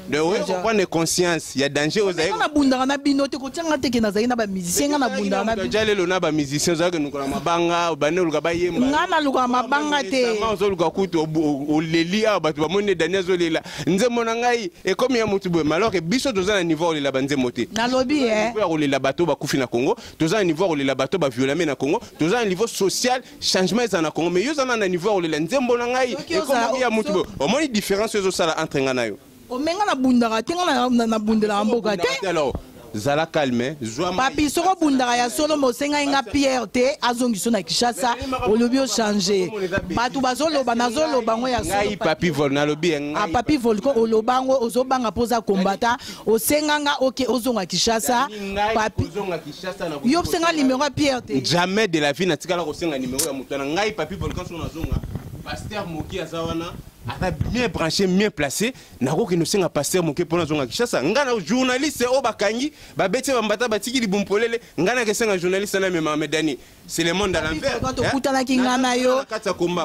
de prendre conscience il y a danger aux aïeux na bundaka na bino te ko tianga te ke na zali na ba musicien na bundaka na bino jale lo na ba musicien za que nous na mabanga bane luka ba yemba ngana luka mabanga te zo luka kutu o leli a ba monde Daniel Zolela nzembo na ngai et comme ya mutu bo alors que biso toza na niveau le la banze moté na lobby o le la bateau ba kufi na Congo toza na niveau le la bateau ba violer na Congo toza na niveau social changement za na Congo mais yo za na niveau le nzembo na ngai et comme ya mutu bo au moins différence zo sala entre ngana yo o menga na bundaka te ngana na bundela mboka te alors zala calme papi soko bundaka ya solo mosenga inga Pierre te azongiso na Kinshasa olobi o changer batu bazoloba nazoloba ngo ya ngai papi vol na lobi a papi vol ko olobango ozobanga poza combattant osenganga OK ozonga Kinshasa papi yo senga numéro ya Pierre te jamais de la vie na tikala ko senga numéro ya mutana ngai papi vol quand on azonga pasteur Moki azawana a bien branché, bien placé. Nako ki no senga pasteur Moki pona zonga Kinshasa. Ngana journaliste o bakangi, ba bete ba mbata batiki li bumpolele, ngana ke senga journaliste na mema medani. C'est le monde à l'envers. Quand on kuta na kingana yo,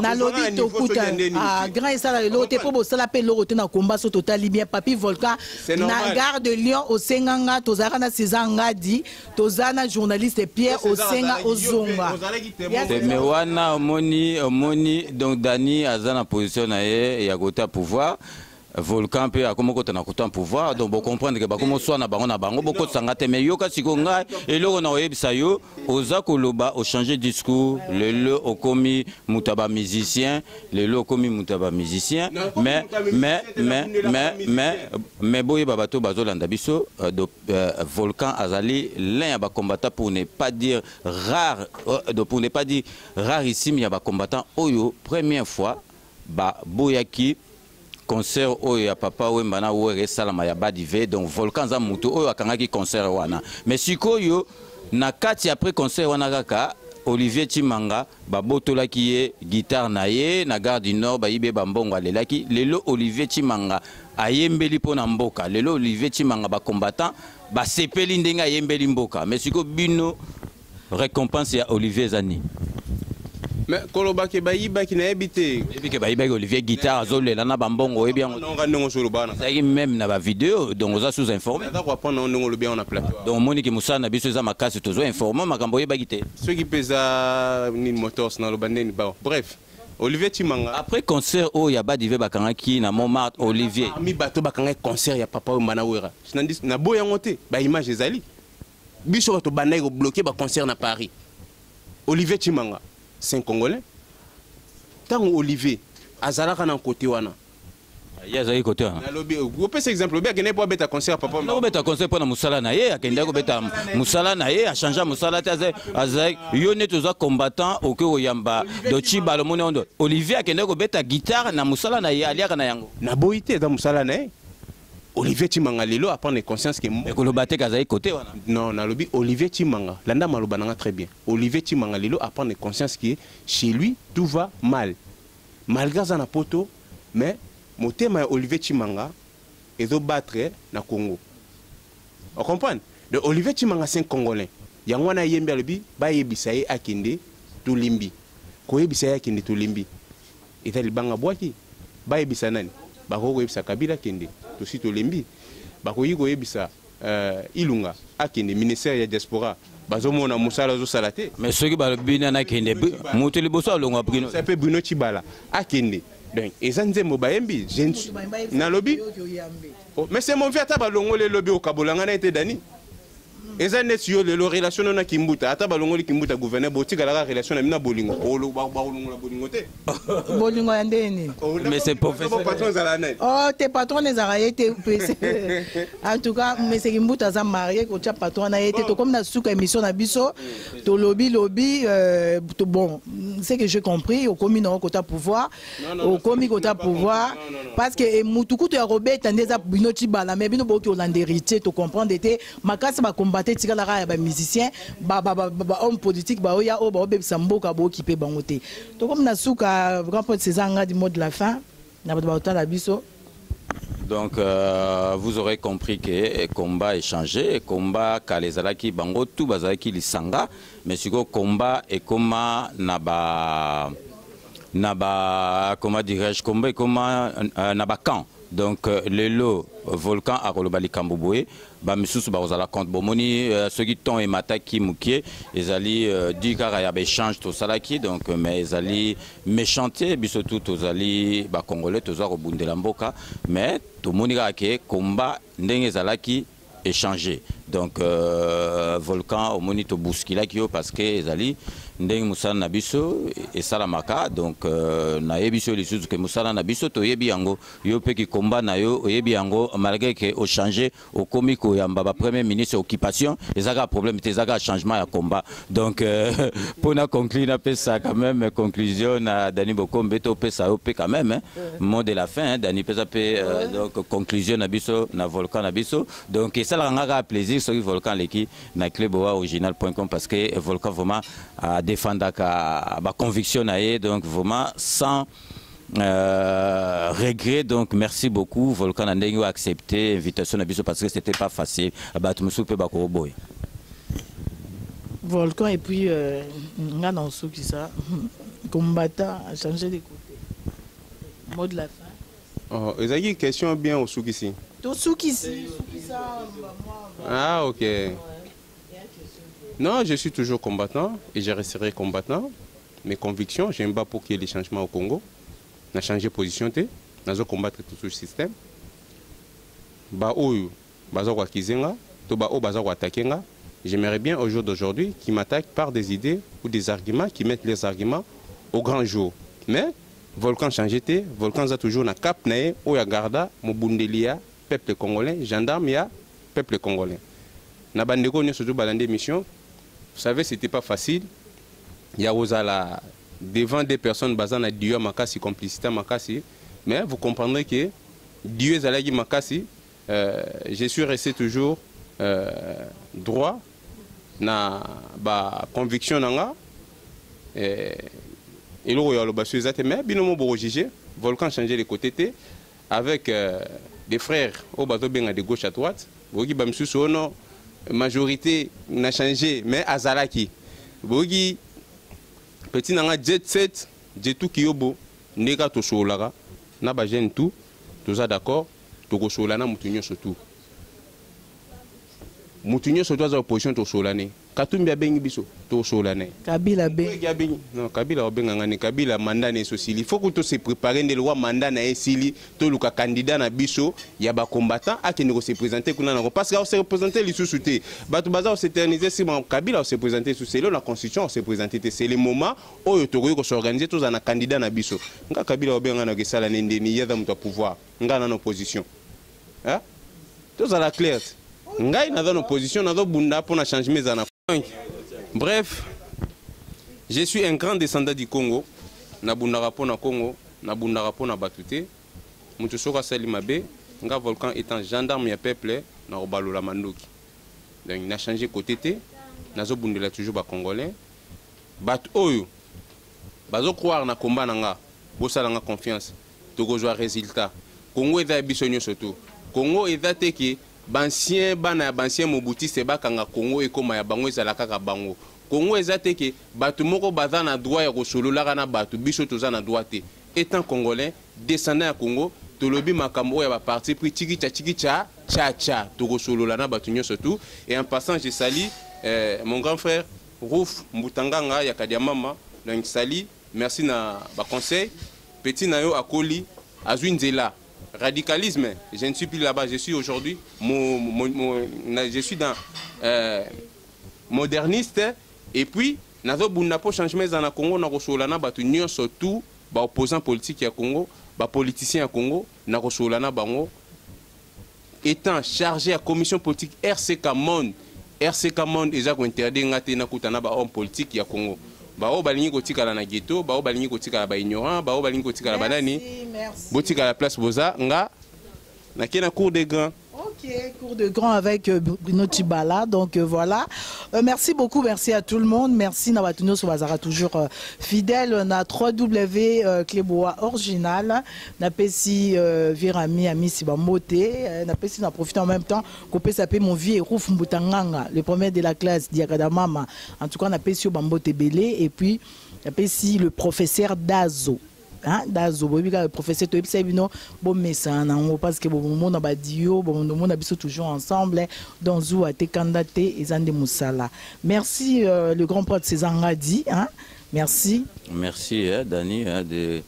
na lobby to kuta. Ah, grand et ça le te po sala pe loro te na combat so total bien papi Volcan. Na gare de Lyon au senganga tozara na Césanga di, tozana journaliste Pierre au senga ozonga. Mais wana omoni donc Dani azana position na ye ya kota pouvoir. Volcan peut comme côté na kota pouvoir donc vous comprendre que ba comme soit na bango beaucoup sangate mais yo ka sikonga et lo na oyebisa yo oza koloba o changer discours le au komi mutaba musicien le komi mutaba musicien mais boye babato bazolanda biso Volcan azali l'un ya ba combattant pour ne pas dire rarissime ya ba combattant oyo première fois ba boyaki concert oyo ya papa wemba na were salama ya badive donc Volcan za mutu oyo akangaki concert wana mais sikoyo na kati après concert wana kaka Olivier Chimanga babotolaki ye guitare na ye na Gare du Nord bayibe bambongo alelaki lelo Olivier Chimanga ayembeli pona mboka lelo Olivier Chimanga ba combattant ba sepeli ndenga ayembeli mboka mais siko bino récompense ya Olivier Zani. Mais koloba ke bayiba ki na ebité ebi ke bayiba Olivier guitare azolela na bambongo ebi yango non ngandongo solo bana ça même na ba vidéo donc oza sous informé ça quoi pendant ndongo lo bien on a plateau donc moniki musana biso za makasi tozo informé makambo yeba gité ceux qui pesa ni motors na lo bandeni ba bref Olivier Chimanga après concert o ya badive bakanga ki na Montmartre Olivier mi bato bakanga concert ya papa Wemba na wera na boya ngote ba image ezali biso to bandai ko bloquer ba concert na Paris Olivier Chimanga c'est un Congolais. Tant Olivier, Azalaka na côté wana. Il y a côté wana. Vous pouvez exemple, bien que n'est pas bête concert papa. Non bête concert pour na musala na ye, akenda ko bête musala na ye, a changé musala ta azai yo ne toza combattant au que oyamba do chiba le monondo. Olivier akenda ko bête guitare na musala na ye aliaka na yango. Na boité dans musala na ye. Olivier Chimanga lelo a prendre conscience que mais ko lo baté kazai côté wana. Non, na lobi Olivier Chimanga, landa maloba nanga très bien. Olivier Chimanga lelo a prendre conscience que chez lui tout va mal. Malgré ça na poto, mais motema Olivier Chimanga ezo battre na Congo. On comprend? De Olivier Chimanga c'est un Congolais. Yango na yembe lobi ba yebisa ye akinde to limbi. Ko yebisa ye akinde to limbi. Etali banga boaki. Ba yebisa nani? Ba ko yebisa Kabila kende. Aussi to lembi bakoyi ko yebisa ilunga akende ministère ya diaspora bazomona musala zo salate mais ceux qui balobina na kende muteli boso alonga Bruno ça peut Bruno Chibala akende donc ezanzembo bayembi na lobby mais c'est mon viata balongo le lobby au kabolanga na été dani ezane sur le relation na Kimbuta ata balongo Kimbuta gouverneur botika la relation na mina bolingo olo ba bolongo la bolingo te bolingo ya ndeni mais c'est professeur patron za la oh tes patrons les a été en tout cas mais c'est Kimbuta za marié ko tia patron na été to comme na suka émission na biso to lobby bon c'est que j'ai compris au commis na kota pouvoir au commis kota pouvoir parce que mutuku to ya Robert ndeza bino Chibala mais bino boki olanderité to comprendre était makasi ba combattre tika la ba musicien ba homme politique ba oya o ba bebisa mboka bo occupé bango te to comme na suka grand pote Césanga du mot de la fin na ba otala biso. Donc vous aurez compris que combat est changé, combat kalezalaki bango tout bazalaki lisanga mais siko combat et comment naba comment dirais-je combat comment naba camp Donc le lot volcan à Rolobali Kambouboé, Bamisusu Barozala compte Bomoni, ceux qui t'ont ématé qui moukié, ils allaient dire qu'il y a échange tout ça là qui, donc mais ils allaient méchanter, surtout tous allaient Congolais, tous au bout de l'amboka, mais tout le monde a qui combat n'engé zalaki échanger. Donc volcan au monito bousquila qui parce que ils allaient ndenge musala na biso et salamaka donc na yebiso lisusu que musala na biso to yebi yango yo pe ki combat na yo yebi yango malgré que au changer au comico yamba ba premier ministre occupation les aga problème des aga changement ya combat donc pour na conclure na pesa quand même conclusion na Dani Bokombe to pesa op quand même hein, mot de la fin hein, Dani pesa pe donc conclusion na biso na volcan na biso donc ça la nga plaisir sur volcan leki na cluboriginal.com parce que volcan vraiment a défendre ma conviction donc vraiment sans regret. Donc merci beaucoup Volcan Andengou a accepté l'invitation parce que c'était pas facile. Volcan et puis on a dans ce qui ça combattant a changé de côté. Mot de la fin. Oh, vous avez une question bien au Soukissi. Au Soukissi. Ah ok. Non, je suis toujours combattant et je resterai combattant. Mes convictions, j'aime pas pour qu'il y ait des changements au Congo. On a changé de position, on a combattre tout ce système. J'aimerais bien au jour d'aujourd'hui qu'ils m'attaquent par des idées ou des arguments, qui mettent les arguments au grand jour. Mais Volcan changé, Volcan a toujours un cap, où il y a Garda, Mobundelia, peuple congolais, gendarme, il y a peuple congolais. Na bandeko nous surtout balandé mission. Vous savez, c'était pas facile. Il y a Ozala devant des personnes basées dans Dieu Makasi, complicité Makasi. Mais vous comprendrez que Dieu Zalagi Makasi, je suis resté toujours droit na ba conviction nanga. Et le royal basu zate mais binomo borojige, Volcan changé de côté avec des frères au bateau benga de gauche à droite. Bogi bamsu sono majorité n'a changé mais azalaki bogi petit nanga jet set jetu kiyobo ndeka to solara na ba jeune tout ça d'accord to ko solana mutunyo surtout za opposition to solane katumbi abengi biso to solane Kabila bengi non Kabila obenga ngani Kabila mandat ne sosili il faut que to se préparer ne loi mandat na esili to luka candidat na biso ya ba combattant a qui se présenter kuna na parce que on se représenter les sous-souté batu baza s'éterniser si Kabila se présenter sous c'est la constitution se présenter c'est le moment où to ko s'organiser tous na candidat na biso nga Kabila obenga na kesala ndeni ya da muto pouvoir nga na opposition hein tout ça la clair ngai na dans opposition na do bunda pour na changement za na. Bref, je suis un grand descendant du Congo. Na bunda pour na Congo, na bunda pour na batute. Mutu soka sali mabe, nga Volcan étant gendarme ya peuple na obalola mandoki. Donc na changé côté té, na zo bundela toujours ba congolais. Bat oyo bazo croire na combat nanga, bosala nga confiance. Toko joa résultat. Congo eza bisonyo surtout. Congo eza teki bancien bana bancien Mobutu se bakanga Congo ekoma ya bango ezalaka ka bango. Congo ezate ke batu moko baza na droit ya kosolola na batu biso toza na droit te. Étant congolais, descendant ya Congo, tolobi makambo ya ba parti pris tiki cha to kosolola na batu nyonso tout. Et en passant je salue mon grand frère Rouf Mbutanganga ya Kadiamama, donc sali, merci na ba conseil. Petit nayo akoli azwinzela. Radicalisme, je ne suis plus là-bas, je suis aujourd'hui, je suis dans moderniste, et puis, nazo bunda po changement dans le Congo, na kosolana batu nyon surtout, ba opposant politique ya Congo, ba politicien ya Congo, na kosolana bango, étant chargé à commission politique RCK Monde, ils ont interdit ngate na kutana ba homme politique ya Congo. Bao balingi kotikala na ghetto, bao balingi kotikala ba ignorant, bao balingi kotikala banani. Botika la place boza nga na kena cour des grands. Ok, cours de grand avec Bruno Tshibala. Donc voilà. Merci beaucoup, merci à tout le monde. Merci Nabatuno Sobazara, toujours fidèle. On a 3W Cléboa original. Na pesi Virami Ami Sibamote. Na pesi na profite en même temps. Qu'on s'appeler mon vieux Rouf Mbutanganga, le premier de la classe Diakada Mama. En tout cas, on a pesi Bambote Belé. Et puis, na pesi le professeur Dazo. hein dazo bobi ka professeur to ebisa bino bo mesana ngo parce que bo mona ba dio bo mona biso toujours ensemble dans zou a te candidaté ezande musala. Merci le grand pote César Ngadi, hein. Merci. Merci Dani de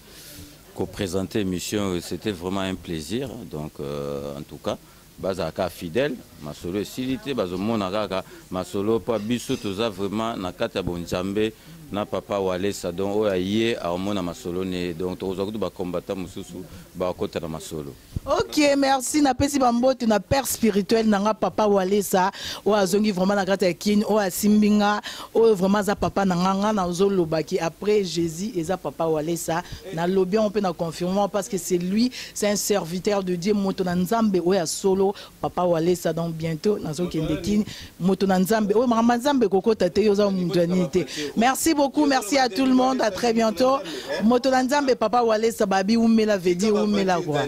co-présenter l'émission, c'était vraiment un plaisir. Donc en tout cas bazaka fidèle masolo silité bazomona kaka masolo pa biso toza vraiment na kata bonjambe na papa Walesa donc oye aomona masolo ne donc toza kutu ba combattant mususu ba kota na masolo. Ok, merci. Na pesi bambote na père spirituel nanga papa Walesa o azongi vraiment na kata kine o asimbinga o vraiment za papa nanga na zolobaki après Jésus et za papa Walesa na lobi on peut na confirmer parce que c'est lui, c'est un serviteur de Dieu moto na nzambe o ya solo papa Walesa donc bientôt na zokende kine moto na nzambe o mama nzambe kokota te yo za mundwanité. Merci beaucoup, merci à tout le monde, à très bientôt. Moto na nzambe papa Walesa babi umela vedi umela quoi.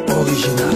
Original.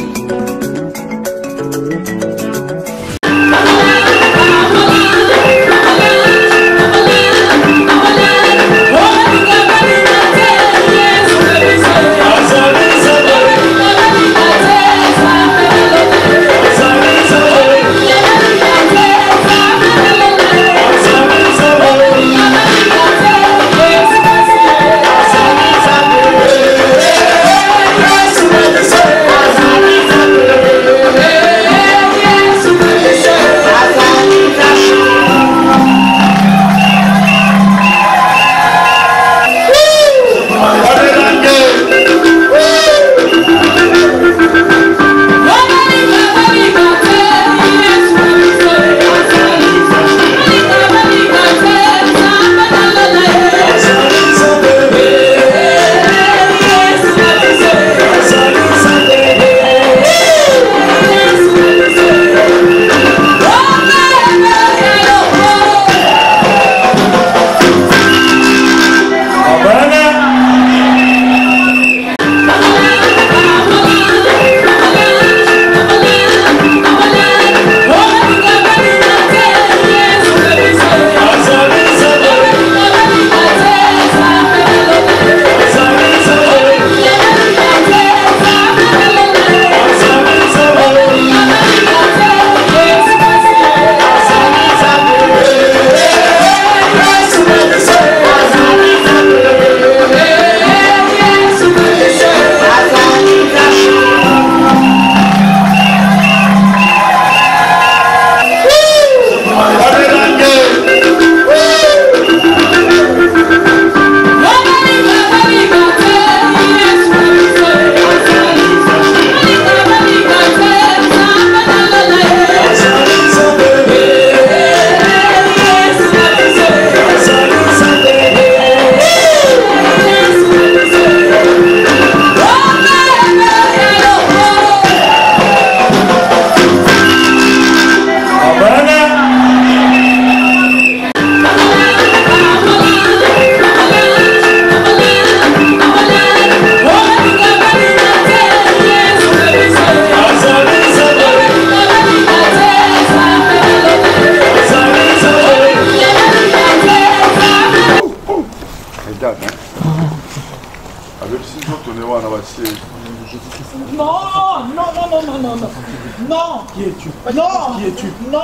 Non. Qui es-tu? Non. Qui es-tu? Non.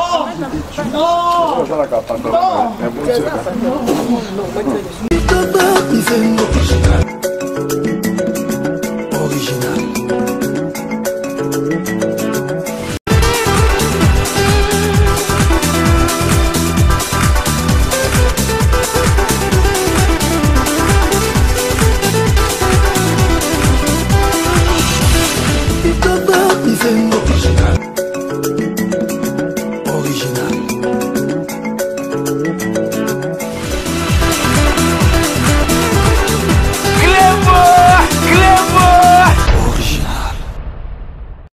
Non. Non. Non.